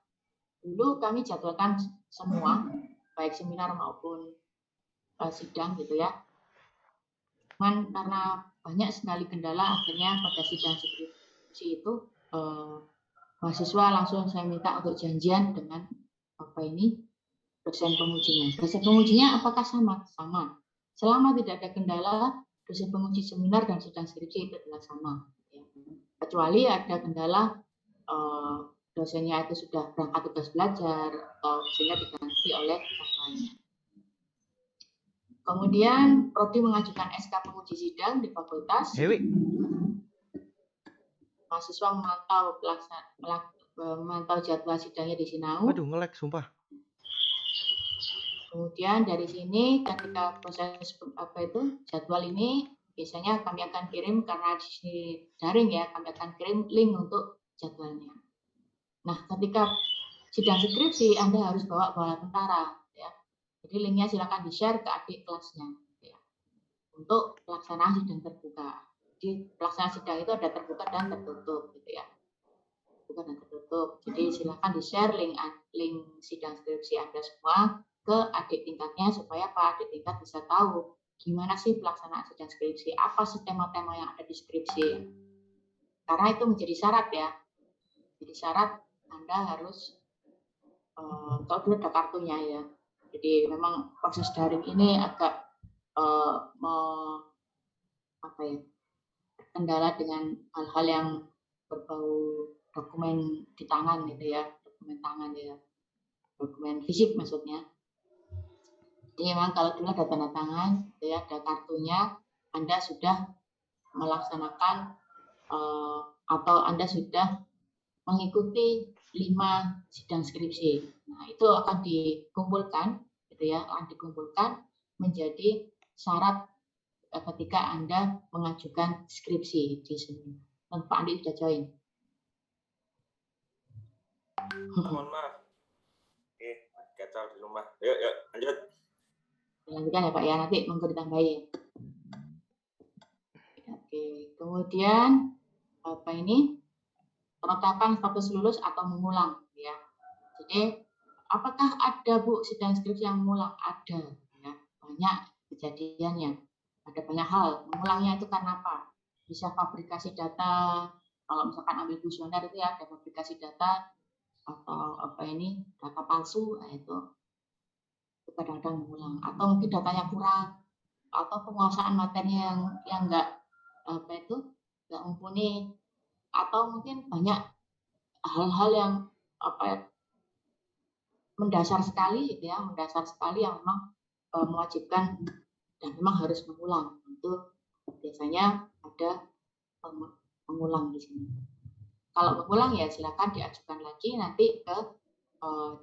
dulu kami jadwalkan semua, baik seminar maupun sidang gitu ya. Cuman karena banyak sekali kendala, akhirnya pada sidang skripsi itu mahasiswa langsung saya minta untuk janjian dengan dosen pengujinya. Dosen pengujinya apakah sama? Sama. Selama tidak ada kendala, dosen penguji seminar dan sidang skripsi itu adalah sama. Kecuali ada kendala dosennya itu sudah berangkat tugas belajar atau sehingga diganti oleh yang lain. Kemudian prodi mengajukan SK penguji sidang di fakultas. Mahasiswa memantau jadwal sidangnya di Sinau. Waduh, nge-lag sumpah. Kemudian dari sini ketika proses jadwal ini biasanya kami akan kirim karena di sini daring ya, kami akan kirim link untuk jadwalnya. Nah, ketika sidang skripsi Anda harus bawa bola tentara ya. Jadi linknya silakan di-share ke adik kelasnya ya. Untuk pelaksanaan sidang terbuka. Di pelaksanaan sidang itu ada terbuka dan tertutup gitu ya. Terbuka dan tertutup. Jadi silakan di-share link sidang skripsi Anda semua ke adik tingkatnya supaya Pak adik tingkat bisa tahu gimana sih pelaksanaan sidang skripsi, apa sih tema-tema yang ada di skripsi. Karena itu menjadi syarat ya. Jadi syarat Anda harus kalau dulu ada kartunya ya. Jadi memang proses daring ini agak kendala dengan hal-hal yang berbau dokumen di tangan gitu ya, dokumen tangan ya, dokumen fisik maksudnya. Jadi memang kalau dulu ada tanda tangan, gitu ya, ada kartunya, Anda sudah melaksanakan atau Anda sudah mengikuti 5 sidang skripsi. Nah, itu akan dikumpulkan, gitu ya, akan dikumpulkan menjadi syarat ketika Anda mengajukan skripsi di sini. Pak Andi sudah join. Mohon maaf. Oke, kacau di rumah. Yuk, lanjut. Lanjutkan ya Pak ya, nanti monggo ditambahin. Oke, kemudian apa ini? Penetapan status lulus atau mengulang ya. Jadi apakah ada Bu sidang skripsi yang mengulang? Ada ya. Banyak kejadiannya. Ada banyak hal. Mengulangnya itu karena apa? Bisa fabrikasi data. Kalau misalkan ambil kuesioner itu ya ada fabrikasi data atau data palsu, nah itu kadang-kadang mengulang. Atau mungkin datanya kurang atau penguasaan materi yang enggak enggak mumpuni, atau mungkin banyak hal-hal yang mendasar sekali gitu ya, yang memang mewajibkan dan memang harus mengulang. Itu biasanya ada mengulang di sini. Kalau mengulang ya silakan diajukan lagi nanti ke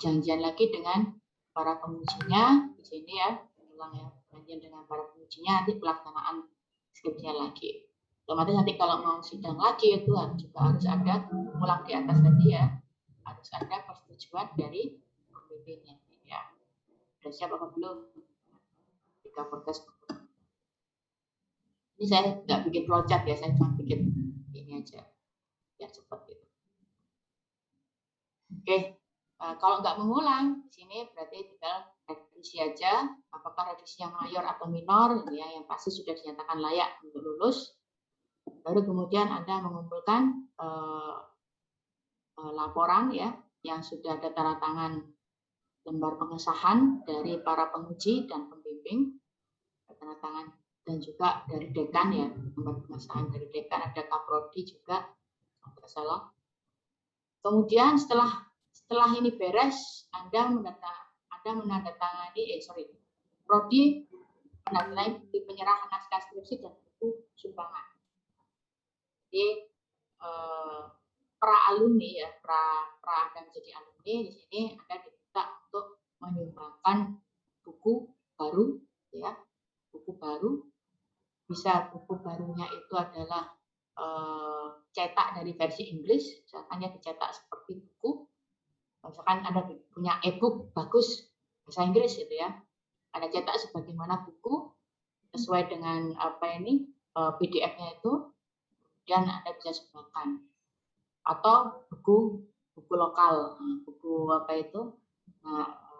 janjian lagi dengan para pengujinya di sini ya, mengulang ya, janjian dengan para pengujinya nanti pelaksanaan skripsinya lagi. Otomatis nanti kalau mau sidang lagi itu juga harus ada mengulang di atas tadi ya, harus ada persetujuan dari pembimbingnya ya. Sudah siap apa belum? Jika podcast. Ini saya nggak bikin flowchart ya, saya cuma bikin ini aja biar cepat gitu. Oke, kalau nggak mengulang di sini berarti tinggal revisi aja, apakah revisi yang mayor atau minor ya, yang pasti sudah dinyatakan layak untuk lulus. Baru kemudian Anda mengumpulkan laporan ya yang sudah ada tanda tangan lembar pengesahan dari para penguji dan pembimbing, tanda tangan, dan juga dari dekan ya, lembar pengesahan dari dekan, ada kaprodi juga kalau tidak salah. Kemudian setelah ini beres, Anda menandatangani prodi menandatangani bukti penyerahan naskah skripsi dan buku sumbangan. Jadi pra alumni ya, pra Anda menjadi alumni di sini Anda diminta untuk menyumbangkan buku baru ya, buku baru. Bisa buku barunya itu adalah cetak dari versi Inggris, misalkan ya dicetak seperti buku. Misalkan Anda punya e-book bagus bahasa Inggris gitu ya, Anda cetak sebagaimana buku sesuai dengan PDF-nya itu, dan Anda bisa sumbangkan. Atau buku lokal, buku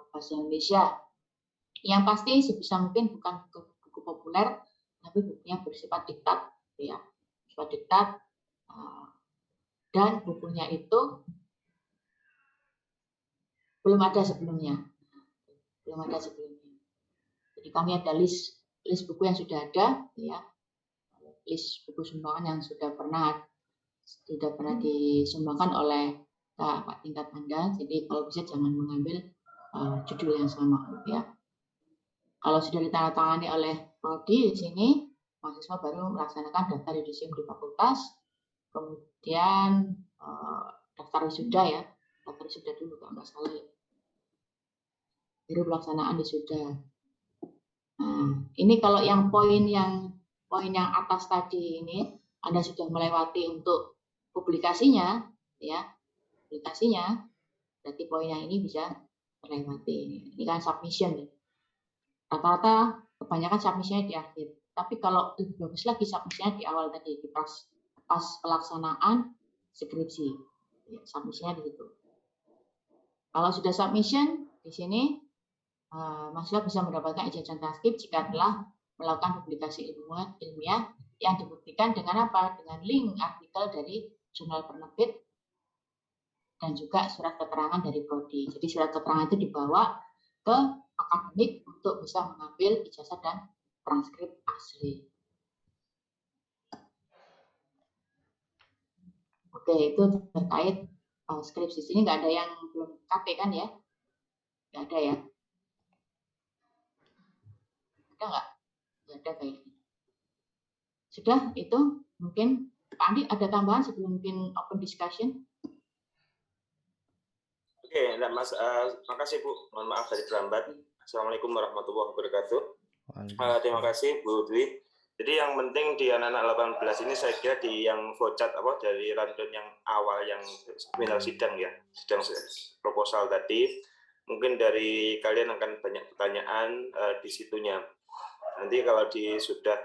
bahasa Indonesia. Yang pasti sebisa mungkin bukan buku populer, tapi bukunya bersifat diktat, ya, bersifat diktat, dan bukunya itu belum ada sebelumnya. Jadi kami ada list buku yang sudah ada, ya, list buku sumbangan yang sudah pernah disumbangkan oleh Pak tingkat Anda. Jadi kalau bisa jangan mengambil judul yang sama, ya. Kalau sudah ditandatangani oleh prodi di sini, mahasiswa baru melaksanakan daftar yudisium di fakultas, kemudian daftar wisuda ya, daftar wisuda dulu kalau nggak salah ya. Baru pelaksanaan wisuda. Nah, ini kalau yang poin yang atas tadi ini Anda sudah melewati untuk publikasinya, ya, publikasinya, berarti poin yang ini bisa terlewati. Ini kan submission ya. Rata-rata kebanyakan submission di akhir. Tapi kalau lebih bagus lagi submisinya di awal tadi, di pas pelaksanaan skripsi. Ya, submisinya di situ. Kalau sudah submission, di sini mahasiswa bisa mendapatkan ijazah transkrip jika telah melakukan publikasi ilmiah yang dibuktikan dengan apa? Dengan link artikel dari jurnal penerbit dan juga surat keterangan dari prodi. Jadi surat keterangan itu dibawa ke akademik untuk bisa mengambil ijazah dan transkrip asli. Oke, itu terkait skripsi. Sini nggak ada yang belum KP kan ya? Nggak ada ya? Ada nggak? Nggak ada kayaknya. Sudah, itu mungkin Pak Andi ada tambahan sebelum mungkin open discussion? Oke, enggak, Mas. Makasih Bu. Mohon maaf tadi terlambat. Assalamualaikum warahmatullahi wabarakatuh. Terima kasih Bu Dwi. Jadi yang penting di anak-anak 18 ini saya kira di yang vocat dari rundown yang awal yang seminar sidang ya, sidang proposal tadi, mungkin dari kalian akan banyak pertanyaan di situnya. Nanti kalau sudah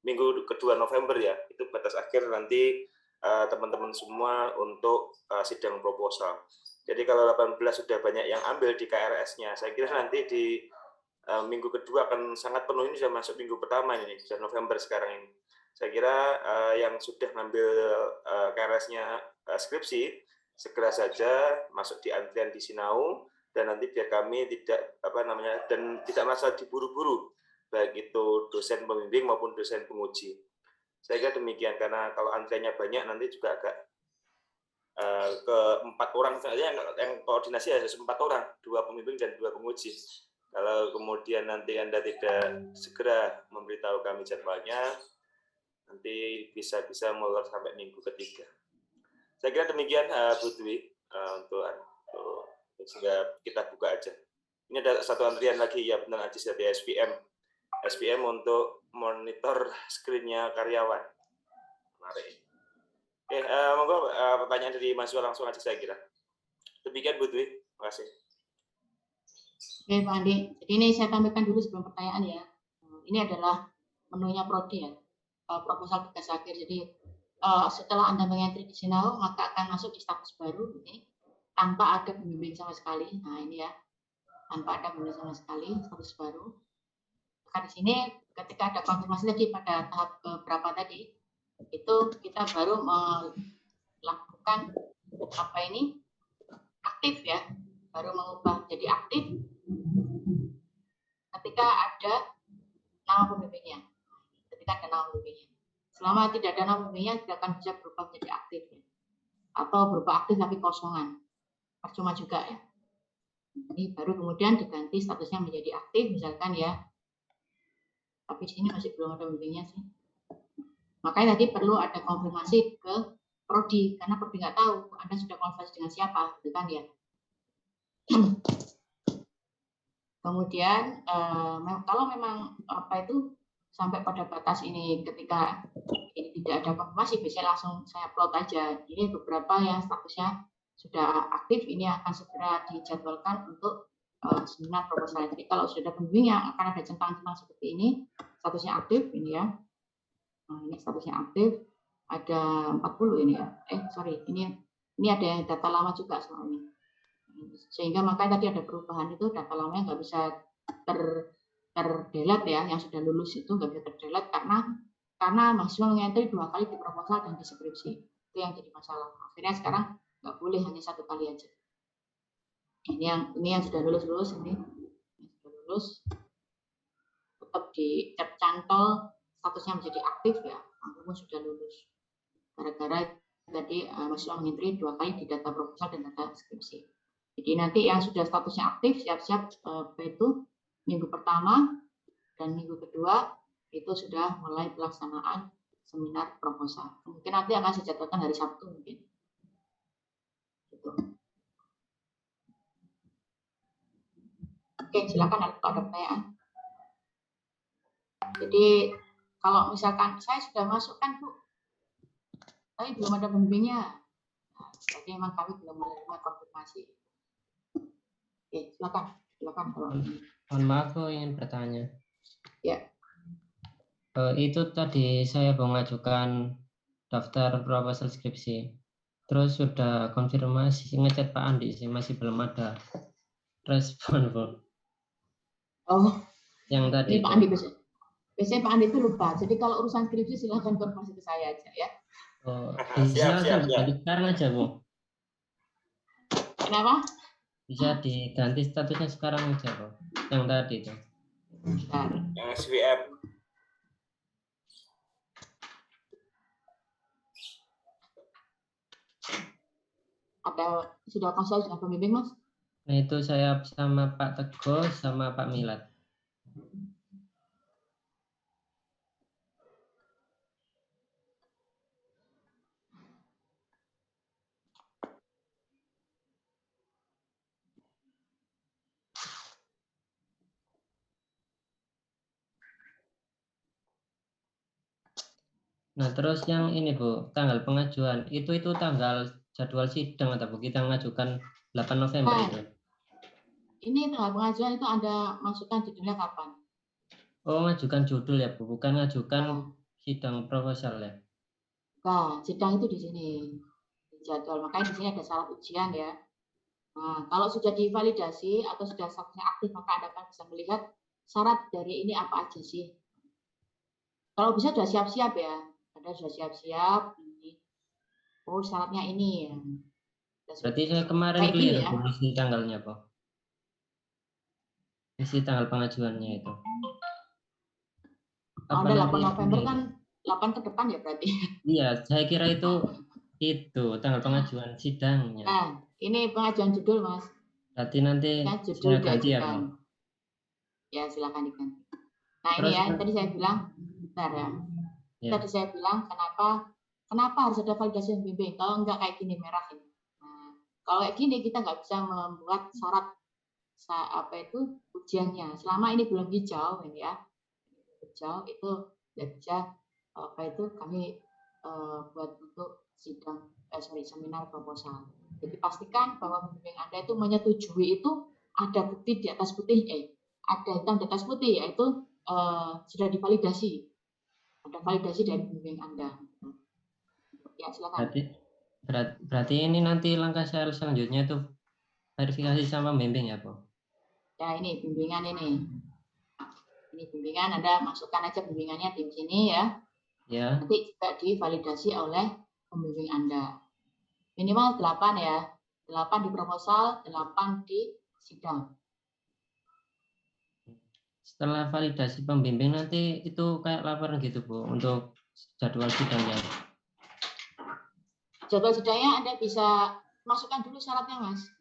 minggu kedua November ya, itu batas akhir nanti teman-teman semua untuk sidang proposal. Jadi kalau 18 sudah banyak yang ambil di KRS-nya, saya kira nanti di minggu kedua akan sangat penuh. Ini sudah masuk minggu pertama ini, sudah November sekarang ini. Saya kira yang sudah ngambil KRS-nya skripsi, segera saja masuk di antrian di Sinau, dan nanti biar kami tidak dan tidak merasa diburu-buru, baik itu dosen pembimbing maupun dosen penguji. Saya kira demikian, karena kalau antriannya banyak nanti juga agak ke 4 orang saja yang koordinasi ada 4 orang, 2 pembimbing dan 2 penguji. Kalau kemudian nanti Anda tidak segera memberitahu kami jadwalnya, nanti bisa molor sampai minggu ketiga. Saya kira demikian Bu Dwi, untuk sehingga kita buka aja. Ini ada satu antrian lagi ya, benar Ajis dari SPM untuk monitor screen-nya karyawan. Mari. Oke, monggo pertanyaan dari mahasiswa langsung aja saya kira. Demikian Bu Dwi, terima kasih. Oke Pak Andi, jadi ini saya tampilkan dulu sebelum pertanyaan ya. Ini adalah menunya prodi ya, proposal tugas akhir. Jadi setelah Anda mengentri di Sinau, maka akan masuk di status baru ini tanpa ada pembimbing sama sekali. Nah ini ya, tanpa ada pembimbing sama sekali, status baru. Maka di sini ketika ada konfirmasi tadi pada tahap berapa tadi, itu kita baru melakukan aktif ya, baru mengubah jadi aktif ketika ada nama pembimbingnya. Ketika ada nama pembimbingnya. Selama tidak ada nama pembimbingnya, tidak akan bisa berubah menjadi aktif ya. Atau berubah aktif tapi kosongan. Percuma juga ya. Jadi baru kemudian diganti statusnya menjadi aktif misalkan ya. Tapi di sini masih belum ada pembimbingnya sih. Makanya tadi perlu ada konfirmasi ke prodi, karena prodi nggak tahu Anda sudah konfirmasi dengan siapa, gitu kan ya. Kemudian kalau memang sampai pada batas ini, ketika ini tidak ada konfirmasi, biasanya langsung saya plot aja. Ini beberapa yang statusnya sudah aktif, ini akan segera dijadwalkan untuk seminar proposal. Jadi kalau sudah pembimbing yang akan ada centang-centang seperti ini, statusnya aktif ini ya. Nah, ini statusnya aktif, ada 40 ini ya. Ini ada yang data lama juga soal ini. Sehingga makanya tadi ada perubahan itu, data lamanya nggak bisa terdelete ya, yang sudah lulus itu nggak bisa terdelete karena mahasiswa mengentri 2 kali di proposal dan di skripsi. Itu yang jadi masalah. Akhirnya sekarang nggak boleh hanya 1 kali aja. Ini yang sudah lulus ini sudah lulus, tetap dicantol statusnya menjadi aktif ya, walaupun sudah lulus. Gara-gara tadi mahasiswa mengentri 2 kali di data proposal dan data skripsi. Jadi nanti yang sudah statusnya aktif siap-siap itu minggu pertama dan minggu kedua itu sudah mulai pelaksanaan seminar proposal. Mungkin nanti akan saya jadwalkan hari Sabtu mungkin. Gitu. Oke, silakan kalau ada pertanyaan. Jadi kalau misalkan saya sudah masukkan Bu, tapi belum ada pembimbingnya. Nah, jadi memang kami belum menerima konfirmasi. Oke, silakan kalau Mohon maaf, aku ingin bertanya. Ya. Itu tadi saya mau mengajukan daftar proposal skripsi. Terus sudah konfirmasi ngechat Pak Andi sih, masih belum ada respon, Bu. Oh, Yang tadi ini Pak itu. Andi biasanya Pak Andi itu lupa. Jadi kalau urusan skripsi silahkan konfirmasi ke saya aja ya. Oh, Siap, siap, silakan siap. ganti sekarang aja, Bu. Kenapa? Bisa diganti statusnya sekarang aja, Bu. Yang tadi itu. Bentar. Yang SVM. Sudah konsul dengan pembimbing, Mas? Nah, itu saya sama Pak Teguh sama Pak Milad. Nah, terus yang ini, Bu, tanggal pengajuan. Itu tanggal jadwal sidang atau Bu? Kita mengajukan 8 November itu. Ini tanggal pengajuan itu Anda masukkan judulnya kapan? Oh, ngajukan judul ya, Bu, bukan ngajukan sidang proposal ya. Nah, sidang itu di sini. Jadwal, makanya di sini ada syarat ujian ya. Nah, kalau sudah divalidasi atau sudah statusnya aktif, maka Anda akan bisa melihat syarat dari ini apa aja sih. Kalau bisa sudah siap-siap ya. Anda sudah siap-siap. Ini. Oh, syaratnya ini ya. Berarti saya kemarin Kayak clear, gini ya. Bu, isi tanggalnya, Bu. Isi tanggal pengajuannya itu. Anda 8 November ini? kan 8 ke depan ya berarti. Iya, saya kira itu tanggal pengajuan sidangnya. Nah, ini pengajuan judul, Mas. Berarti nanti Ya, judul saya ganti ya, diajukan. Bu. Ya, silakan diganti. Nah, Terus, ini ya, tadi saya bilang, bentar ya. Tadi saya bilang kenapa harus ada validasi pembimbing? Kalau enggak kayak gini merah ini. Nah, kalau kayak gini kita nggak bisa membuat syarat ujiannya. Selama ini belum hijau ini ya. Hijau itu nggak bisa kami buat untuk seminar proposal. Jadi pastikan bahwa pembimbing Anda itu menyetujui itu ada bukti di atas putih, ada hitam di atas putih, yaitu sudah divalidasi. Ada validasi dari pembimbing Anda. Ya, silakan. Berarti ini nanti langkah saya selanjutnya itu verifikasi sama pembimbing ya, Bu? Ya, ini bimbingan ini. Ini bimbingan, Anda masukkan aja bimbingannya di sini ya. Ya. Nanti juga divalidasi oleh pembimbing Anda. Minimal 8 ya. 8 di proposal, 8 di sidang. Setelah validasi pembimbing nanti itu kayak laporan gitu, Bu, untuk jadwal sidangnya. Jadwal sidangnya Anda bisa masukkan dulu syaratnya, Mas.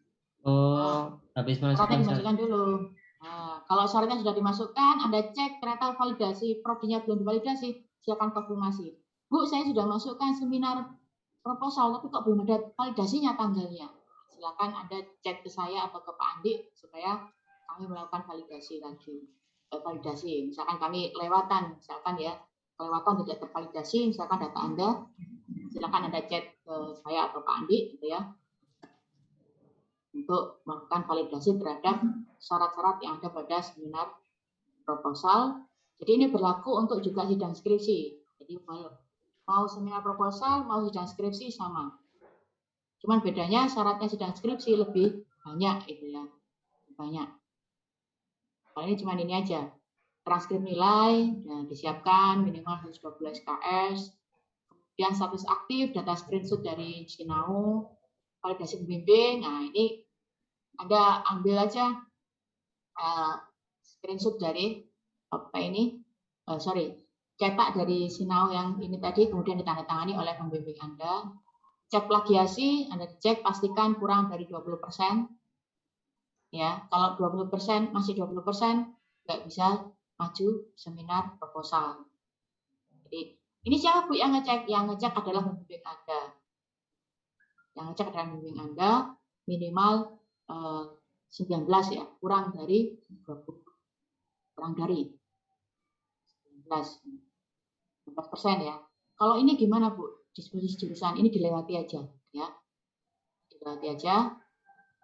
Oh, habis masukkan syaratnya dimasukkan dulu. Nah, kalau syaratnya sudah dimasukkan, Anda cek ternyata validasi prodinya belum divalidasi, silakan konfirmasi. Bu, saya sudah masukkan seminar proposal, tapi kok belum ada validasinya tanggalnya. Silakan Anda cek ke saya atau ke Pak Andi supaya kami melakukan validasi lagi. Validasi, misalkan kami kelewatan, misalkan ya, kelewatan tidak tervalidasi, misalkan data Anda, silakan Anda cek ke saya atau Pak Andi, gitu ya, untuk melakukan validasi terhadap syarat-syarat yang ada pada seminar proposal. Jadi ini berlaku untuk juga sidang skripsi. Jadi mau seminar proposal, mau sidang skripsi sama. Cuman bedanya syaratnya sidang skripsi lebih banyak itu ya. Banyak. Kalau ini cuma ini aja. Transkrip nilai disiapkan minimal 120 SKS. Kemudian status aktif, data screenshot dari Sinau, validasi pembimbing. Nah, ini Anda ambil aja screenshot dari cetak dari Sinau yang ini tadi, kemudian ditandatangani oleh pembimbing Anda. Cek plagiasi, Anda cek pastikan kurang dari 20%. Ya, kalau 20% masih 20%, nggak bisa maju seminar proposal. Jadi ini siapa Bu yang ngecek? Yang ngecek adalah pembimbing Anda. Yang ngecek adalah pembimbing Anda minimal 19 ya, kurang dari 20, kurang dari 19% ya. Kalau ini gimana Bu? Disposisi jurusan ini dilewati aja ya. Dilewati aja.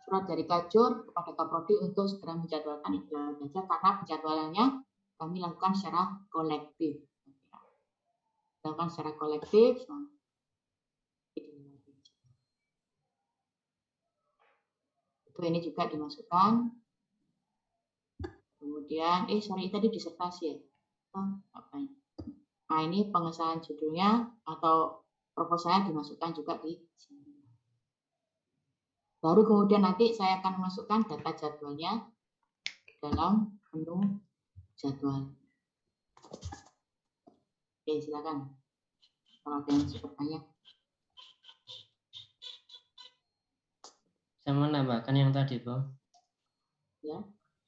Surat dari Kajur kepada Kaprodi untuk segera menjadwalkan itu aja, karena penjadwalannya kami lakukan secara kolektif. Lakukan secara kolektif. Itu ini juga dimasukkan. Kemudian, tadi disertasi ya. Apa ini? Nah, ini pengesahan judulnya atau proposalnya dimasukkan juga di sini. Baru kemudian nanti saya akan memasukkan data jadwalnya dalam menu jadwal. Oke, silakan. Kalau ada yang bertanya. Saya mau nambahkan yang tadi, Bu. Ya,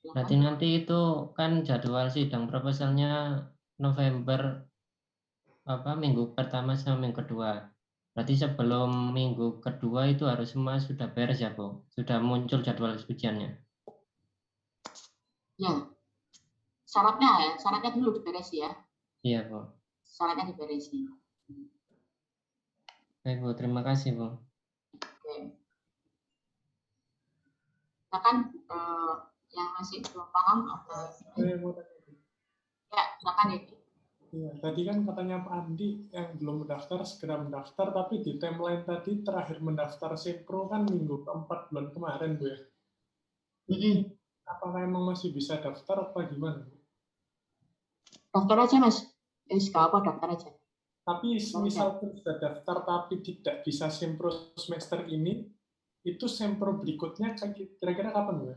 Berarti nanti itu kan jadwal sidang proposalnya November minggu pertama sama minggu kedua. Berarti sebelum minggu kedua itu harus semua sudah beres ya, Bu? Sudah muncul jadwal ujiannya. Ya. Syaratnya dulu diberesi ya. Iya, Bu. Syaratnya diberesi. Baik, Bu. Terima kasih, Bu. Oke. Silakan yang masih belum paham atau Saya mau tanya. ya, silakan ya. Iya, tadi kan katanya Pak Andi yang belum mendaftar segera mendaftar, tapi di timeline tadi terakhir mendaftar Sempro kan minggu keempat bulan kemarin, Bu ya. Apakah emang masih bisa daftar apa gimana, Bu? Daftar aja, Mas. Nggak apa, daftar aja. Tapi misal sudah daftar tapi tidak bisa Sempro semester ini, itu Sempro berikutnya kira-kira kapan, Bu?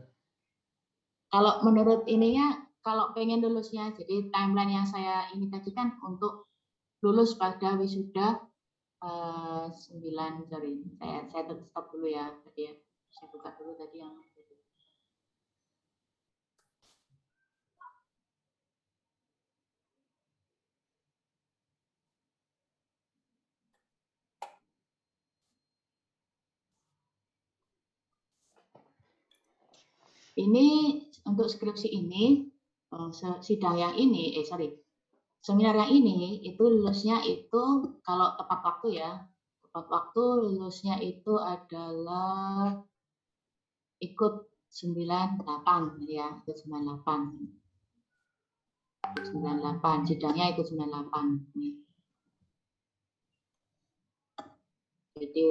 Kalau menurut ininya, kalau pengen lulusnya, jadi timeline yang saya ini tadi kan untuk lulus pada wisuda 9, sorry, saya stop dulu ya, tadi ya. Saya buka dulu tadi yang ini untuk skripsi ini, sidang yang ini, seminar yang ini itu lulusnya itu kalau tepat waktu ya, tepat waktu lulusnya itu adalah ikut 98 ya, ikut 98. 98, sidangnya ikut 98. Jadi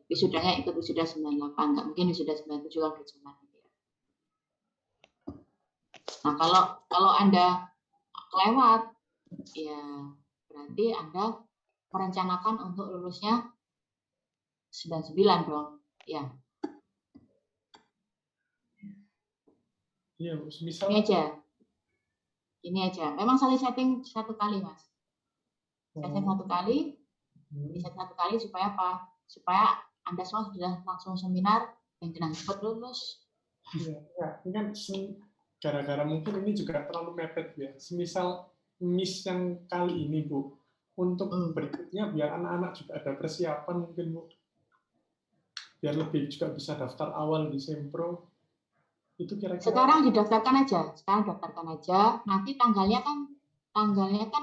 wisudanya ikut wisuda 98, nggak mungkin wisuda 97 kan berjalan gitu ya. Nah, kalau Anda kelewat, ya berarti Anda merencanakan untuk lulusnya 99 dong, ya. Iya, misal Ini aja. Memang saya setting satu kali, Mas. Saya setting satu kali, supaya apa? Supaya Anda semua sudah langsung seminar yang tenang cepat lulus. Iya, ini kan gara-gara mungkin ini juga terlalu mepet ya. Semisal miss yang kali ini, Bu, untuk berikutnya biar anak-anak juga ada persiapan mungkin, Bu. Biar lebih juga bisa daftar awal di Sempro. Itu kira-kira Sekarang daftarkan aja. Nanti tanggalnya kan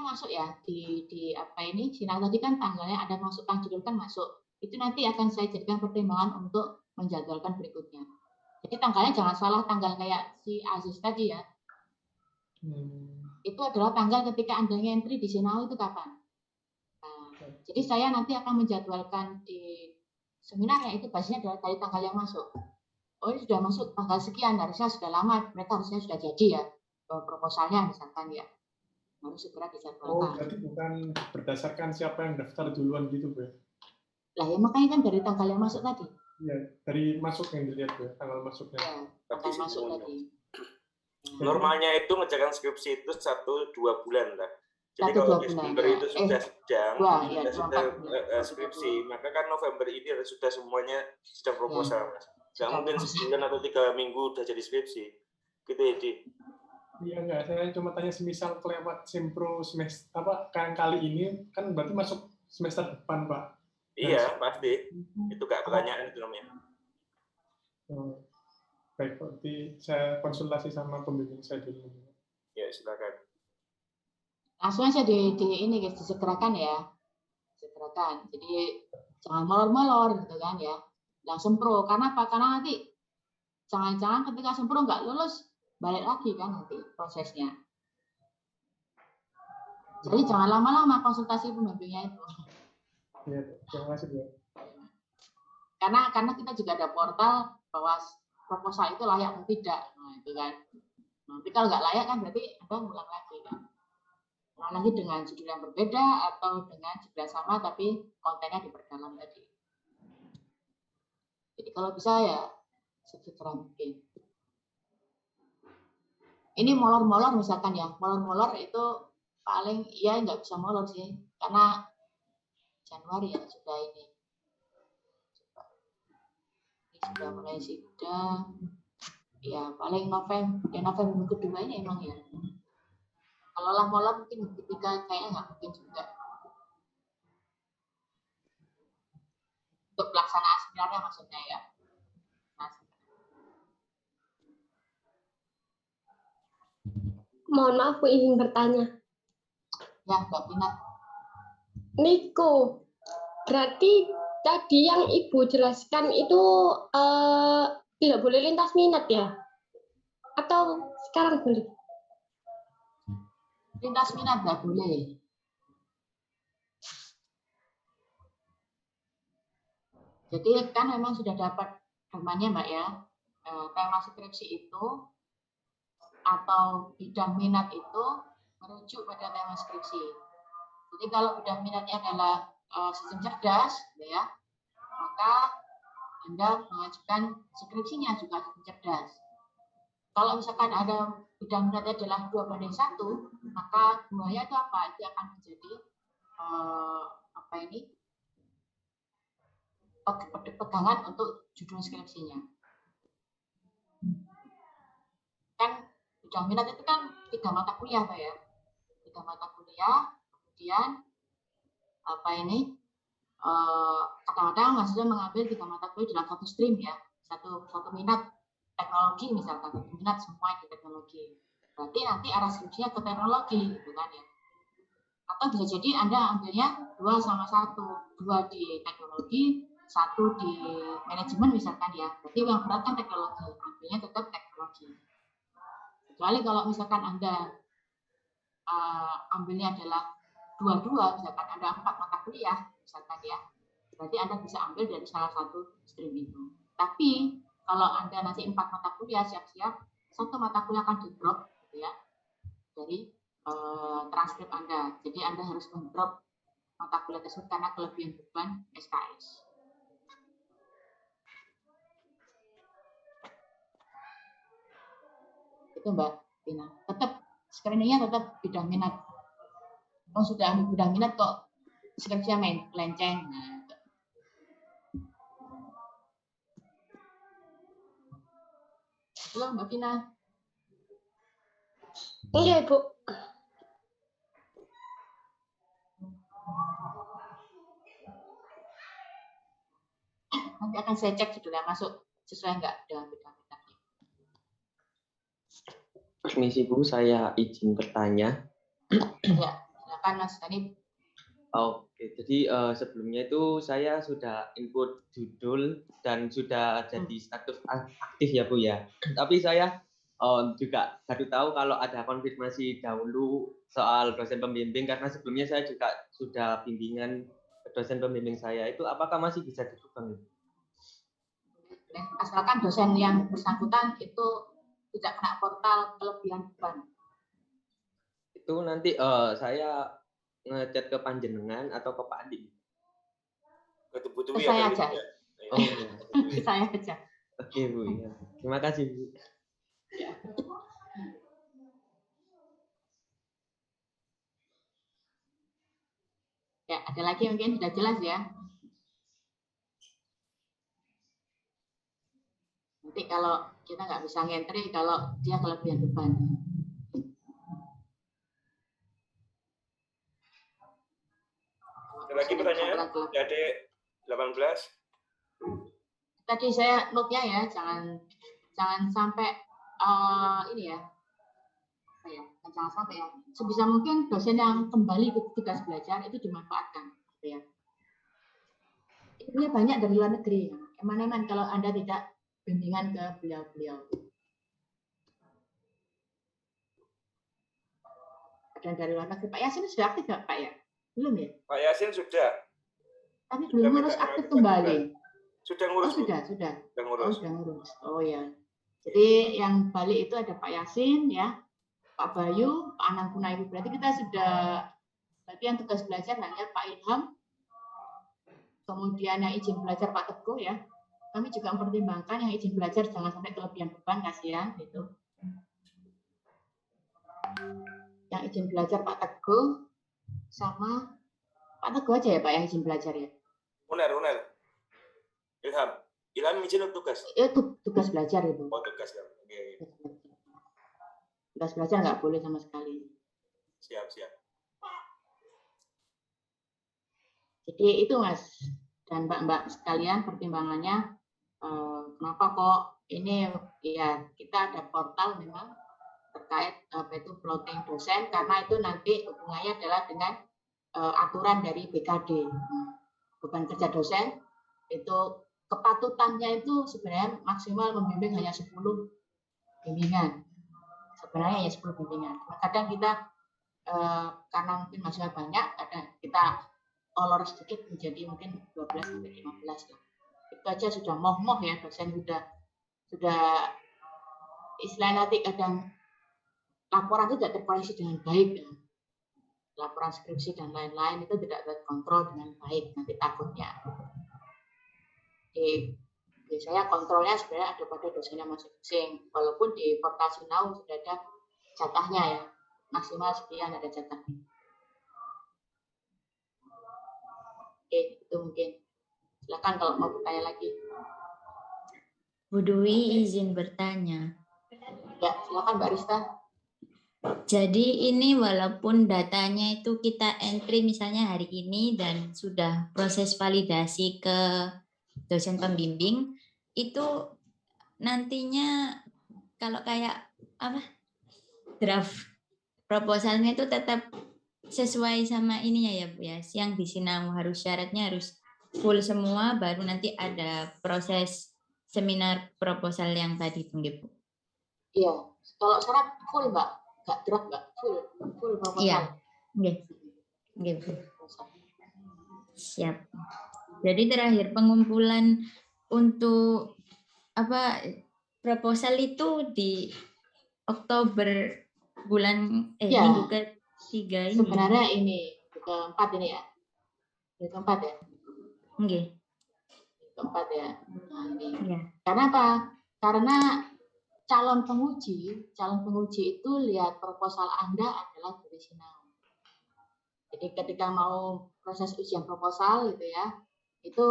masuk ya di apa ini sidang tadi kan tanggalnya ada masuk judul kan masuk. Itu nanti akan saya jadikan pertimbangan untuk menjadwalkan berikutnya. Jadi tanggalnya jangan salah tanggal kayak si Aziz tadi ya. Itu adalah tanggal ketika Anda entry di Sinau itu kapan. Nah, jadi saya nanti akan menjadwalkan di seminar ya itu basisnya adalah dari tanggal yang masuk. Oh, ini sudah masuk tanggal sekian, harusnya sudah lama, mereka harusnya sudah jadi ya proposalnya misalkan ya, harus segera dijadwalkan. Oh, berarti bukan berdasarkan siapa yang daftar duluan gitu, Bu? Lah ya makanya kan dari tanggal yang masuk tadi. Iya, dari masuk yang dilihat, Bu, tanggal masuknya. Ya, tanggal masuk tadi. Normalnya itu ngerjakan skripsi itu 1-2 bulan lah. Jadi kalau Desember itu sudah skripsi, maka kan November ini sudah semuanya sedang proposal. Nggak mungkin 9 atau 3 minggu udah jadi skripsi. Gitu ya, Di? Iya, enggak. Saya cuma tanya semisal kelewat Sempro semester kali ini, kan berarti masuk semester depan, Pak. Iya, pasti. Itu nggak pertanyaan itu namanya. Baik, berarti saya konsultasi sama pembimbing saya dulu. Ya, silakan. Langsung aja disegerakan ya. Segerakan. Jadi jangan molor-molor gitu kan ya. Langsung pro. Karena apa? Karena nanti jangan-jangan ketika sempro nggak lulus, balik lagi kan nanti prosesnya. Jadi jangan lama-lama konsultasi pembimbingnya itu. Ya, terima kasih Bu. Karena kita juga ada portal bahwa proposal itu layak atau tidak. Nah, itu kan. Nanti kalau nggak layak kan berarti Anda ngulang lagi kan. Ulang lagi dengan judul yang berbeda atau dengan judul yang sama tapi kontennya diperdalam tadi. Jadi kalau bisa ya segera mungkin. Ini molor-molor misalkan ya, molor-molor itu paling ya nggak bisa molor sih, karena Januari ya sudah ini. Ini sudah mulai sidang, ya paling November, ya November minggu kedua ini emang ya. Kalau lah molor mungkin ketiga kayaknya nggak mungkin juga. Untuk pelaksanaan sebenarnya maksudnya ya. Nah, Mohon maaf, Bu, ingin bertanya. ya Mbak Pina. Niko, berarti tadi yang Ibu jelaskan itu tidak boleh lintas minat ya? Atau sekarang boleh? Lintas minat nggak boleh. Jadi kan memang sudah dapat temannya Mbak ya, tema skripsi itu atau bidang minat itu merujuk pada tema skripsi. Jadi kalau bidang minatnya adalah sistem cerdas, ya, maka Anda mengajukan skripsinya juga sistem cerdas. Kalau misalkan ada bidang minatnya adalah 2:1, maka 2-nya itu apa? Itu akan menjadi pegangan untuk judul skripsinya. Kan bidang minat itu kan 3 mata kuliah, Pak ya. 3 mata kuliah, kemudian kadang-kadang mahasiswa mengambil 3 mata kuliah dalam satu stream ya, satu minat teknologi misalkan, satu minat semua di teknologi. Berarti nanti arah skripsinya ke teknologi, gitu kan ya. Atau bisa jadi Anda ambilnya 2 sama 1, 2 di teknologi, 1 di manajemen misalkan ya. Berarti yang berat kan teknologi, ambilnya tetap teknologi. Kecuali kalau misalkan Anda ambilnya adalah 2-2, misalkan ada 4 mata kuliah, misalkan ya, berarti Anda bisa ambil dari salah satu stream itu. Tapi kalau Anda nanti 4 mata kuliah, siap-siap 1 mata kuliah akan di-drop gitu ya, dari transkrip Anda. Jadi Anda harus mendrop mata kuliah tersebut karena kelebihan beban SKS. Itu Mbak Tina. Tetap screeningnya tetap bidang minat. Oh sudah ambil bidang minat kok skripsinya melenceng. Nah, halo Mbak Tina. Iya, Bu. Nanti akan saya cek judulnya masuk sesuai enggak dengan bidang minatnya. Permisi Bu, saya izin bertanya. Ya, silakan Mas Tani. Oke, jadi sebelumnya itu saya sudah input judul dan sudah jadi status aktif ya Bu ya. Tapi saya juga baru tahu kalau ada konfirmasi dahulu soal dosen pembimbing, karena sebelumnya saya juga sudah bimbingan ke dosen pembimbing saya. Itu apakah masih bisa diubah? Asalkan dosen yang bersangkutan itu tidak kena portal kelebihan beban. Itu nanti saya ngechat ke panjenengan atau ke Pak Andi? Ke saya aja. Oh, ya. Ke saya aja. Oke Bu, ya. Terima kasih Bu. Ya. Ya, ada lagi mungkin sudah jelas ya. Nanti kalau kita nggak bisa ngentri kalau dia kelebihan beban. Ada lagi pertanyaan? Adik 18. Tadi saya note-nya ya, jangan sampai ini ya. Apa ya? Jangan sampai ya. Sebisa mungkin dosen yang kembali ke tugas belajar itu dimanfaatkan, gitu ya. Ini banyak dari luar negeri. Eman-eman kalau Anda tidak bimbingan ke beliau-beliau. ada yang dari luar negeri. Pak Yasin sudah aktif nggak Pak ya? Belum ya? Pak Yasin sudah. Tapi Sudah belum minta ngurus aktif pengajuan kembali. Sudah Oh ngurus, Bu. sudah. Sudah Oh ngurus. sudah ngurus. Oh ya. Jadi yang balik itu ada Pak Yasin ya, Pak Bayu, Pak Anang Kunaibu. Berarti kita sudah, berarti yang tugas belajar hanya Pak Ilham, kemudian yang izin belajar Pak Teguh ya. Kami juga mempertimbangkan yang izin belajar jangan sampai kelebihan beban, kasihan gitu. Yang izin belajar Pak Teguh sama Pak Teguh aja ya Pak yang izin belajar ya. Uner. Ilham izin untuk tugas. Itu tugas belajar itu. Oh, tugas ya. Oke. Tugas belajar nggak boleh sama sekali. Siap. Jadi itu Mas dan Mbak-mbak sekalian pertimbangannya kenapa kok ini ya kita ada portal memang terkait apa itu plotting dosen karena itu nanti hubungannya adalah dengan aturan dari BKD. Beban kerja dosen itu kepatutannya itu sebenarnya maksimal membimbing hanya 10 bimbingan. Sebenarnya hanya 10 bimbingan. Kadang kita karena mungkin mahasiswa banyak, kadang kita olor sedikit menjadi mungkin 12 sampai 15 lah. Itu aja sudah moh-moh ya, dosen sudah istilahnya nanti kadang laporan itu tidak terkoreksi dengan baik ya. Laporan skripsi dan lain-lain itu tidak terkontrol dengan baik nanti takutnya. Biasanya kontrolnya sebenarnya ada pada dosennya masing-masing. Walaupun di portal Sinau sudah ada jatahnya ya, maksimal sekian ada jatahnya. Oke, itu mungkin. Silakan kalau mau bertanya lagi. Bu Dwi izin bertanya. Ya, silakan Mbak Rista. Jadi ini walaupun datanya itu kita entry misalnya hari ini dan sudah proses validasi ke dosen pembimbing, itu nantinya kalau kayak apa draft proposalnya itu tetap sesuai sama ininya ya Bu ya, yang di Sinau harus syaratnya harus full semua, baru nanti ada proses seminar proposal yang tadi Bu. Iya, kalau syarat full Mbak, nggak draft Mbak, full proposal. Iya, Bu. Siap. Jadi terakhir pengumpulan untuk apa proposal itu di Oktober bulan ya, minggu ketiga ini. Sebenarnya ini keempat ini ya. Keempat ya. Nggih. Keempat ya. Nah, ini. Ya. Karena apa? Karena calon penguji itu lihat proposal Anda adalah dari Sinau. Jadi ketika mau proses ujian proposal gitu ya, itu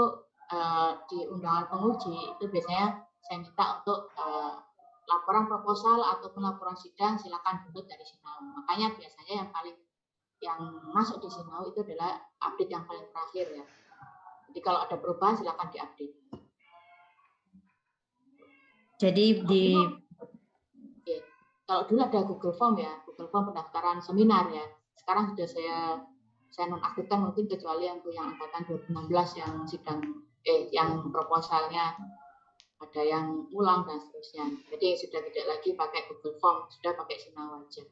di undangan penguji itu biasanya saya minta untuk laporan proposal ataupun laporan sidang silakan download dari Sinau. Makanya biasanya yang masuk di Sinau itu adalah update yang paling terakhir ya. Jadi kalau ada perubahan silakan diupdate. Jadi kalau dulu ada Google Form ya, Google Form pendaftaran seminar ya. Sekarang sudah saya nonaktifkan mungkin kecuali untuk yang angkatan 2016 yang sidang yang proposalnya ada yang ulang dan seterusnya. Jadi sudah tidak lagi pakai Google Form, sudah pakai Sinau aja.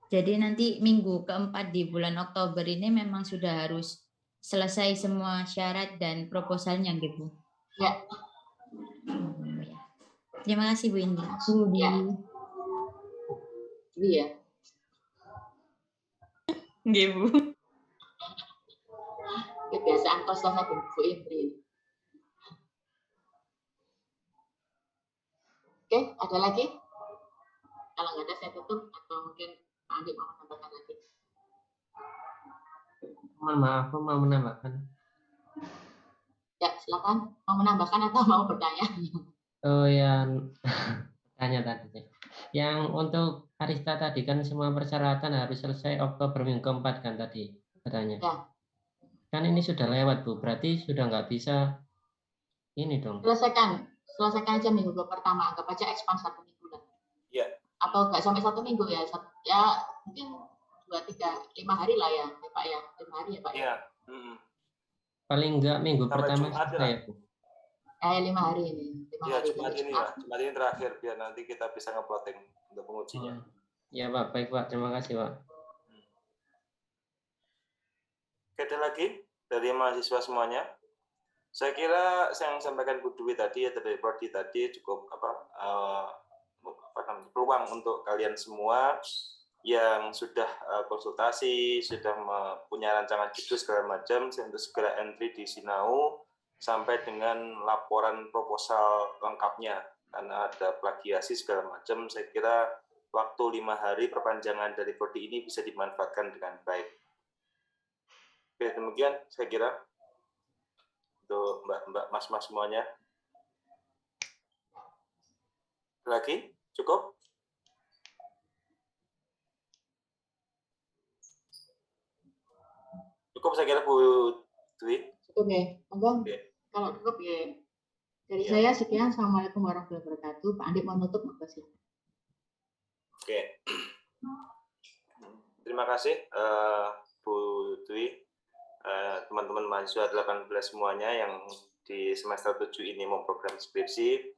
Jadi nanti minggu keempat di bulan Oktober ini memang sudah harus selesai semua syarat dan proposalnya gitu. Ya. Terima kasih Bu Indi. Ya. Iya. Nggih, Bu. Kebiasaan kos-kosan Bu Indri. Oke, ada lagi? Kalau nggak ada saya tutup atau mungkin Pak Andi mau menambahkan lagi. Mohon maaf, aku mau menambahkan. Ya, silakan. Mau menambahkan atau mau bertanya? Oh, yang tanya tadi. Yang untuk Arista tadi kan semua persyaratan harus selesai Oktober minggu keempat kan tadi katanya. Ya. Kan ini sudah lewat Bu, berarti sudah nggak bisa ini dong. Selesaikan aja minggu pertama, anggap aja expand 1 minggu lah. Iya. Atau nggak sampai 1 minggu ya, ya mungkin 2, 3, 5 hari lah ya Pak ya, 5 hari ya Pak. Iya. Paling enggak minggu sampai pertama selesai Bu. 5 hari ini. 5 ya, hari Jumat ini lah. Jumat ini terakhir biar nanti kita bisa nge-plotting untuk pengujinya. Ya Pak, baik Pak, terima kasih Pak. Oke, ada lagi dari mahasiswa semuanya? Saya kira yang sampaikan Bu Dwi tadi atau dari Prodi tadi cukup peluang untuk kalian semua yang sudah konsultasi, sudah punya rancangan judul segala macam, untuk segera entry di Sinau sampai dengan laporan proposal lengkapnya, karena ada plagiasi segala macam. Saya kira waktu 5 hari perpanjangan dari Prodi ini bisa dimanfaatkan dengan baik. Oke, demikian saya kira untuk mbak-mbak, mas-mas semuanya. Lagi? Cukup? Cukup saya kira Bu Dwi. Cukup ya, monggo. Oke. Kalau cukup ya. Dari saya sekian. Assalamualaikum warahmatullahi wabarakatuh. Pak Andi mau nutup, monggo silakan. Oke. Terima kasih Bu Dwi, teman-teman mahasiswa 18 semuanya yang di semester 7 ini mau program skripsi.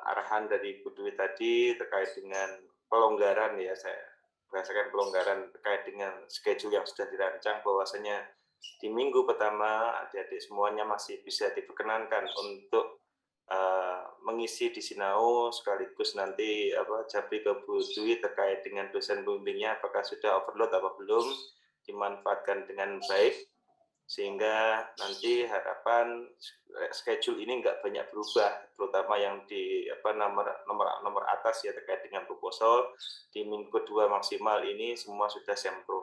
Arahan dari Bu Dwi tadi terkait dengan pelonggaran, ya saya merasakan pelonggaran terkait dengan schedule yang sudah dirancang, bahwasanya di minggu pertama adik-adik semuanya masih bisa diperkenankan untuk mengisi di Sinau, sekaligus nanti japri ke Bu Dwi terkait dengan dosen pembimbingnya apakah sudah overload atau belum, dimanfaatkan dengan baik sehingga nanti harapan schedule ini nggak banyak berubah, terutama yang di nomor atas ya terkait dengan proposal. Di minggu kedua maksimal ini semua sudah sempro.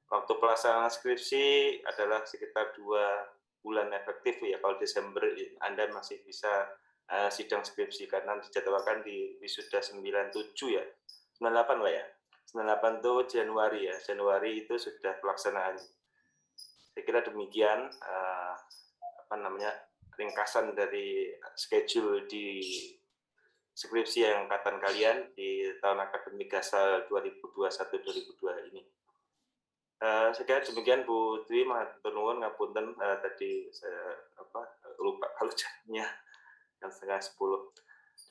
Waktu pelaksanaan skripsi adalah sekitar 2 bulan efektif ya. Kalau Desember Anda masih bisa sidang skripsi karena dijadwalkan di wisuda 97 ya, 98 lah ya. 98 itu Januari ya. Januari itu sudah pelaksanaan. Saya kira demikian ringkasan dari schedule di skripsi yang angkatan kalian di tahun akademik Gasal 2021-2022 ini. Saya kira demikian Bu Dwi, matur nuwun ngapunten tadi saya lupa kalau jamnya yang 9:30.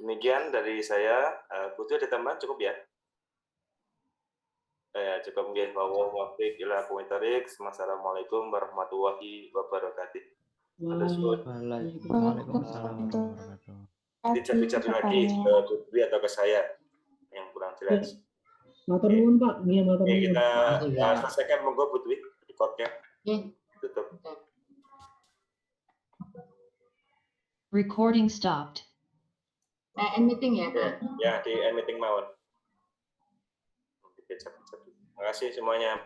Demikian dari saya. Bu Dwi ada tambahan cukup ya? Cukup nggih, Assalamualaikum warahmatullahi wabarakatuh. Waalaikumsalam warahmatullahi Dicapi lagi ke Bu Dwi atau ke saya yang kurang jelas. Matur nuwun Pak. Oke, kita selesaikan, monggo Bu Dwi recordnya. Tutup. Recording stopped. End meeting ya? Ya, di end meeting mawon. Terima kasih semuanya.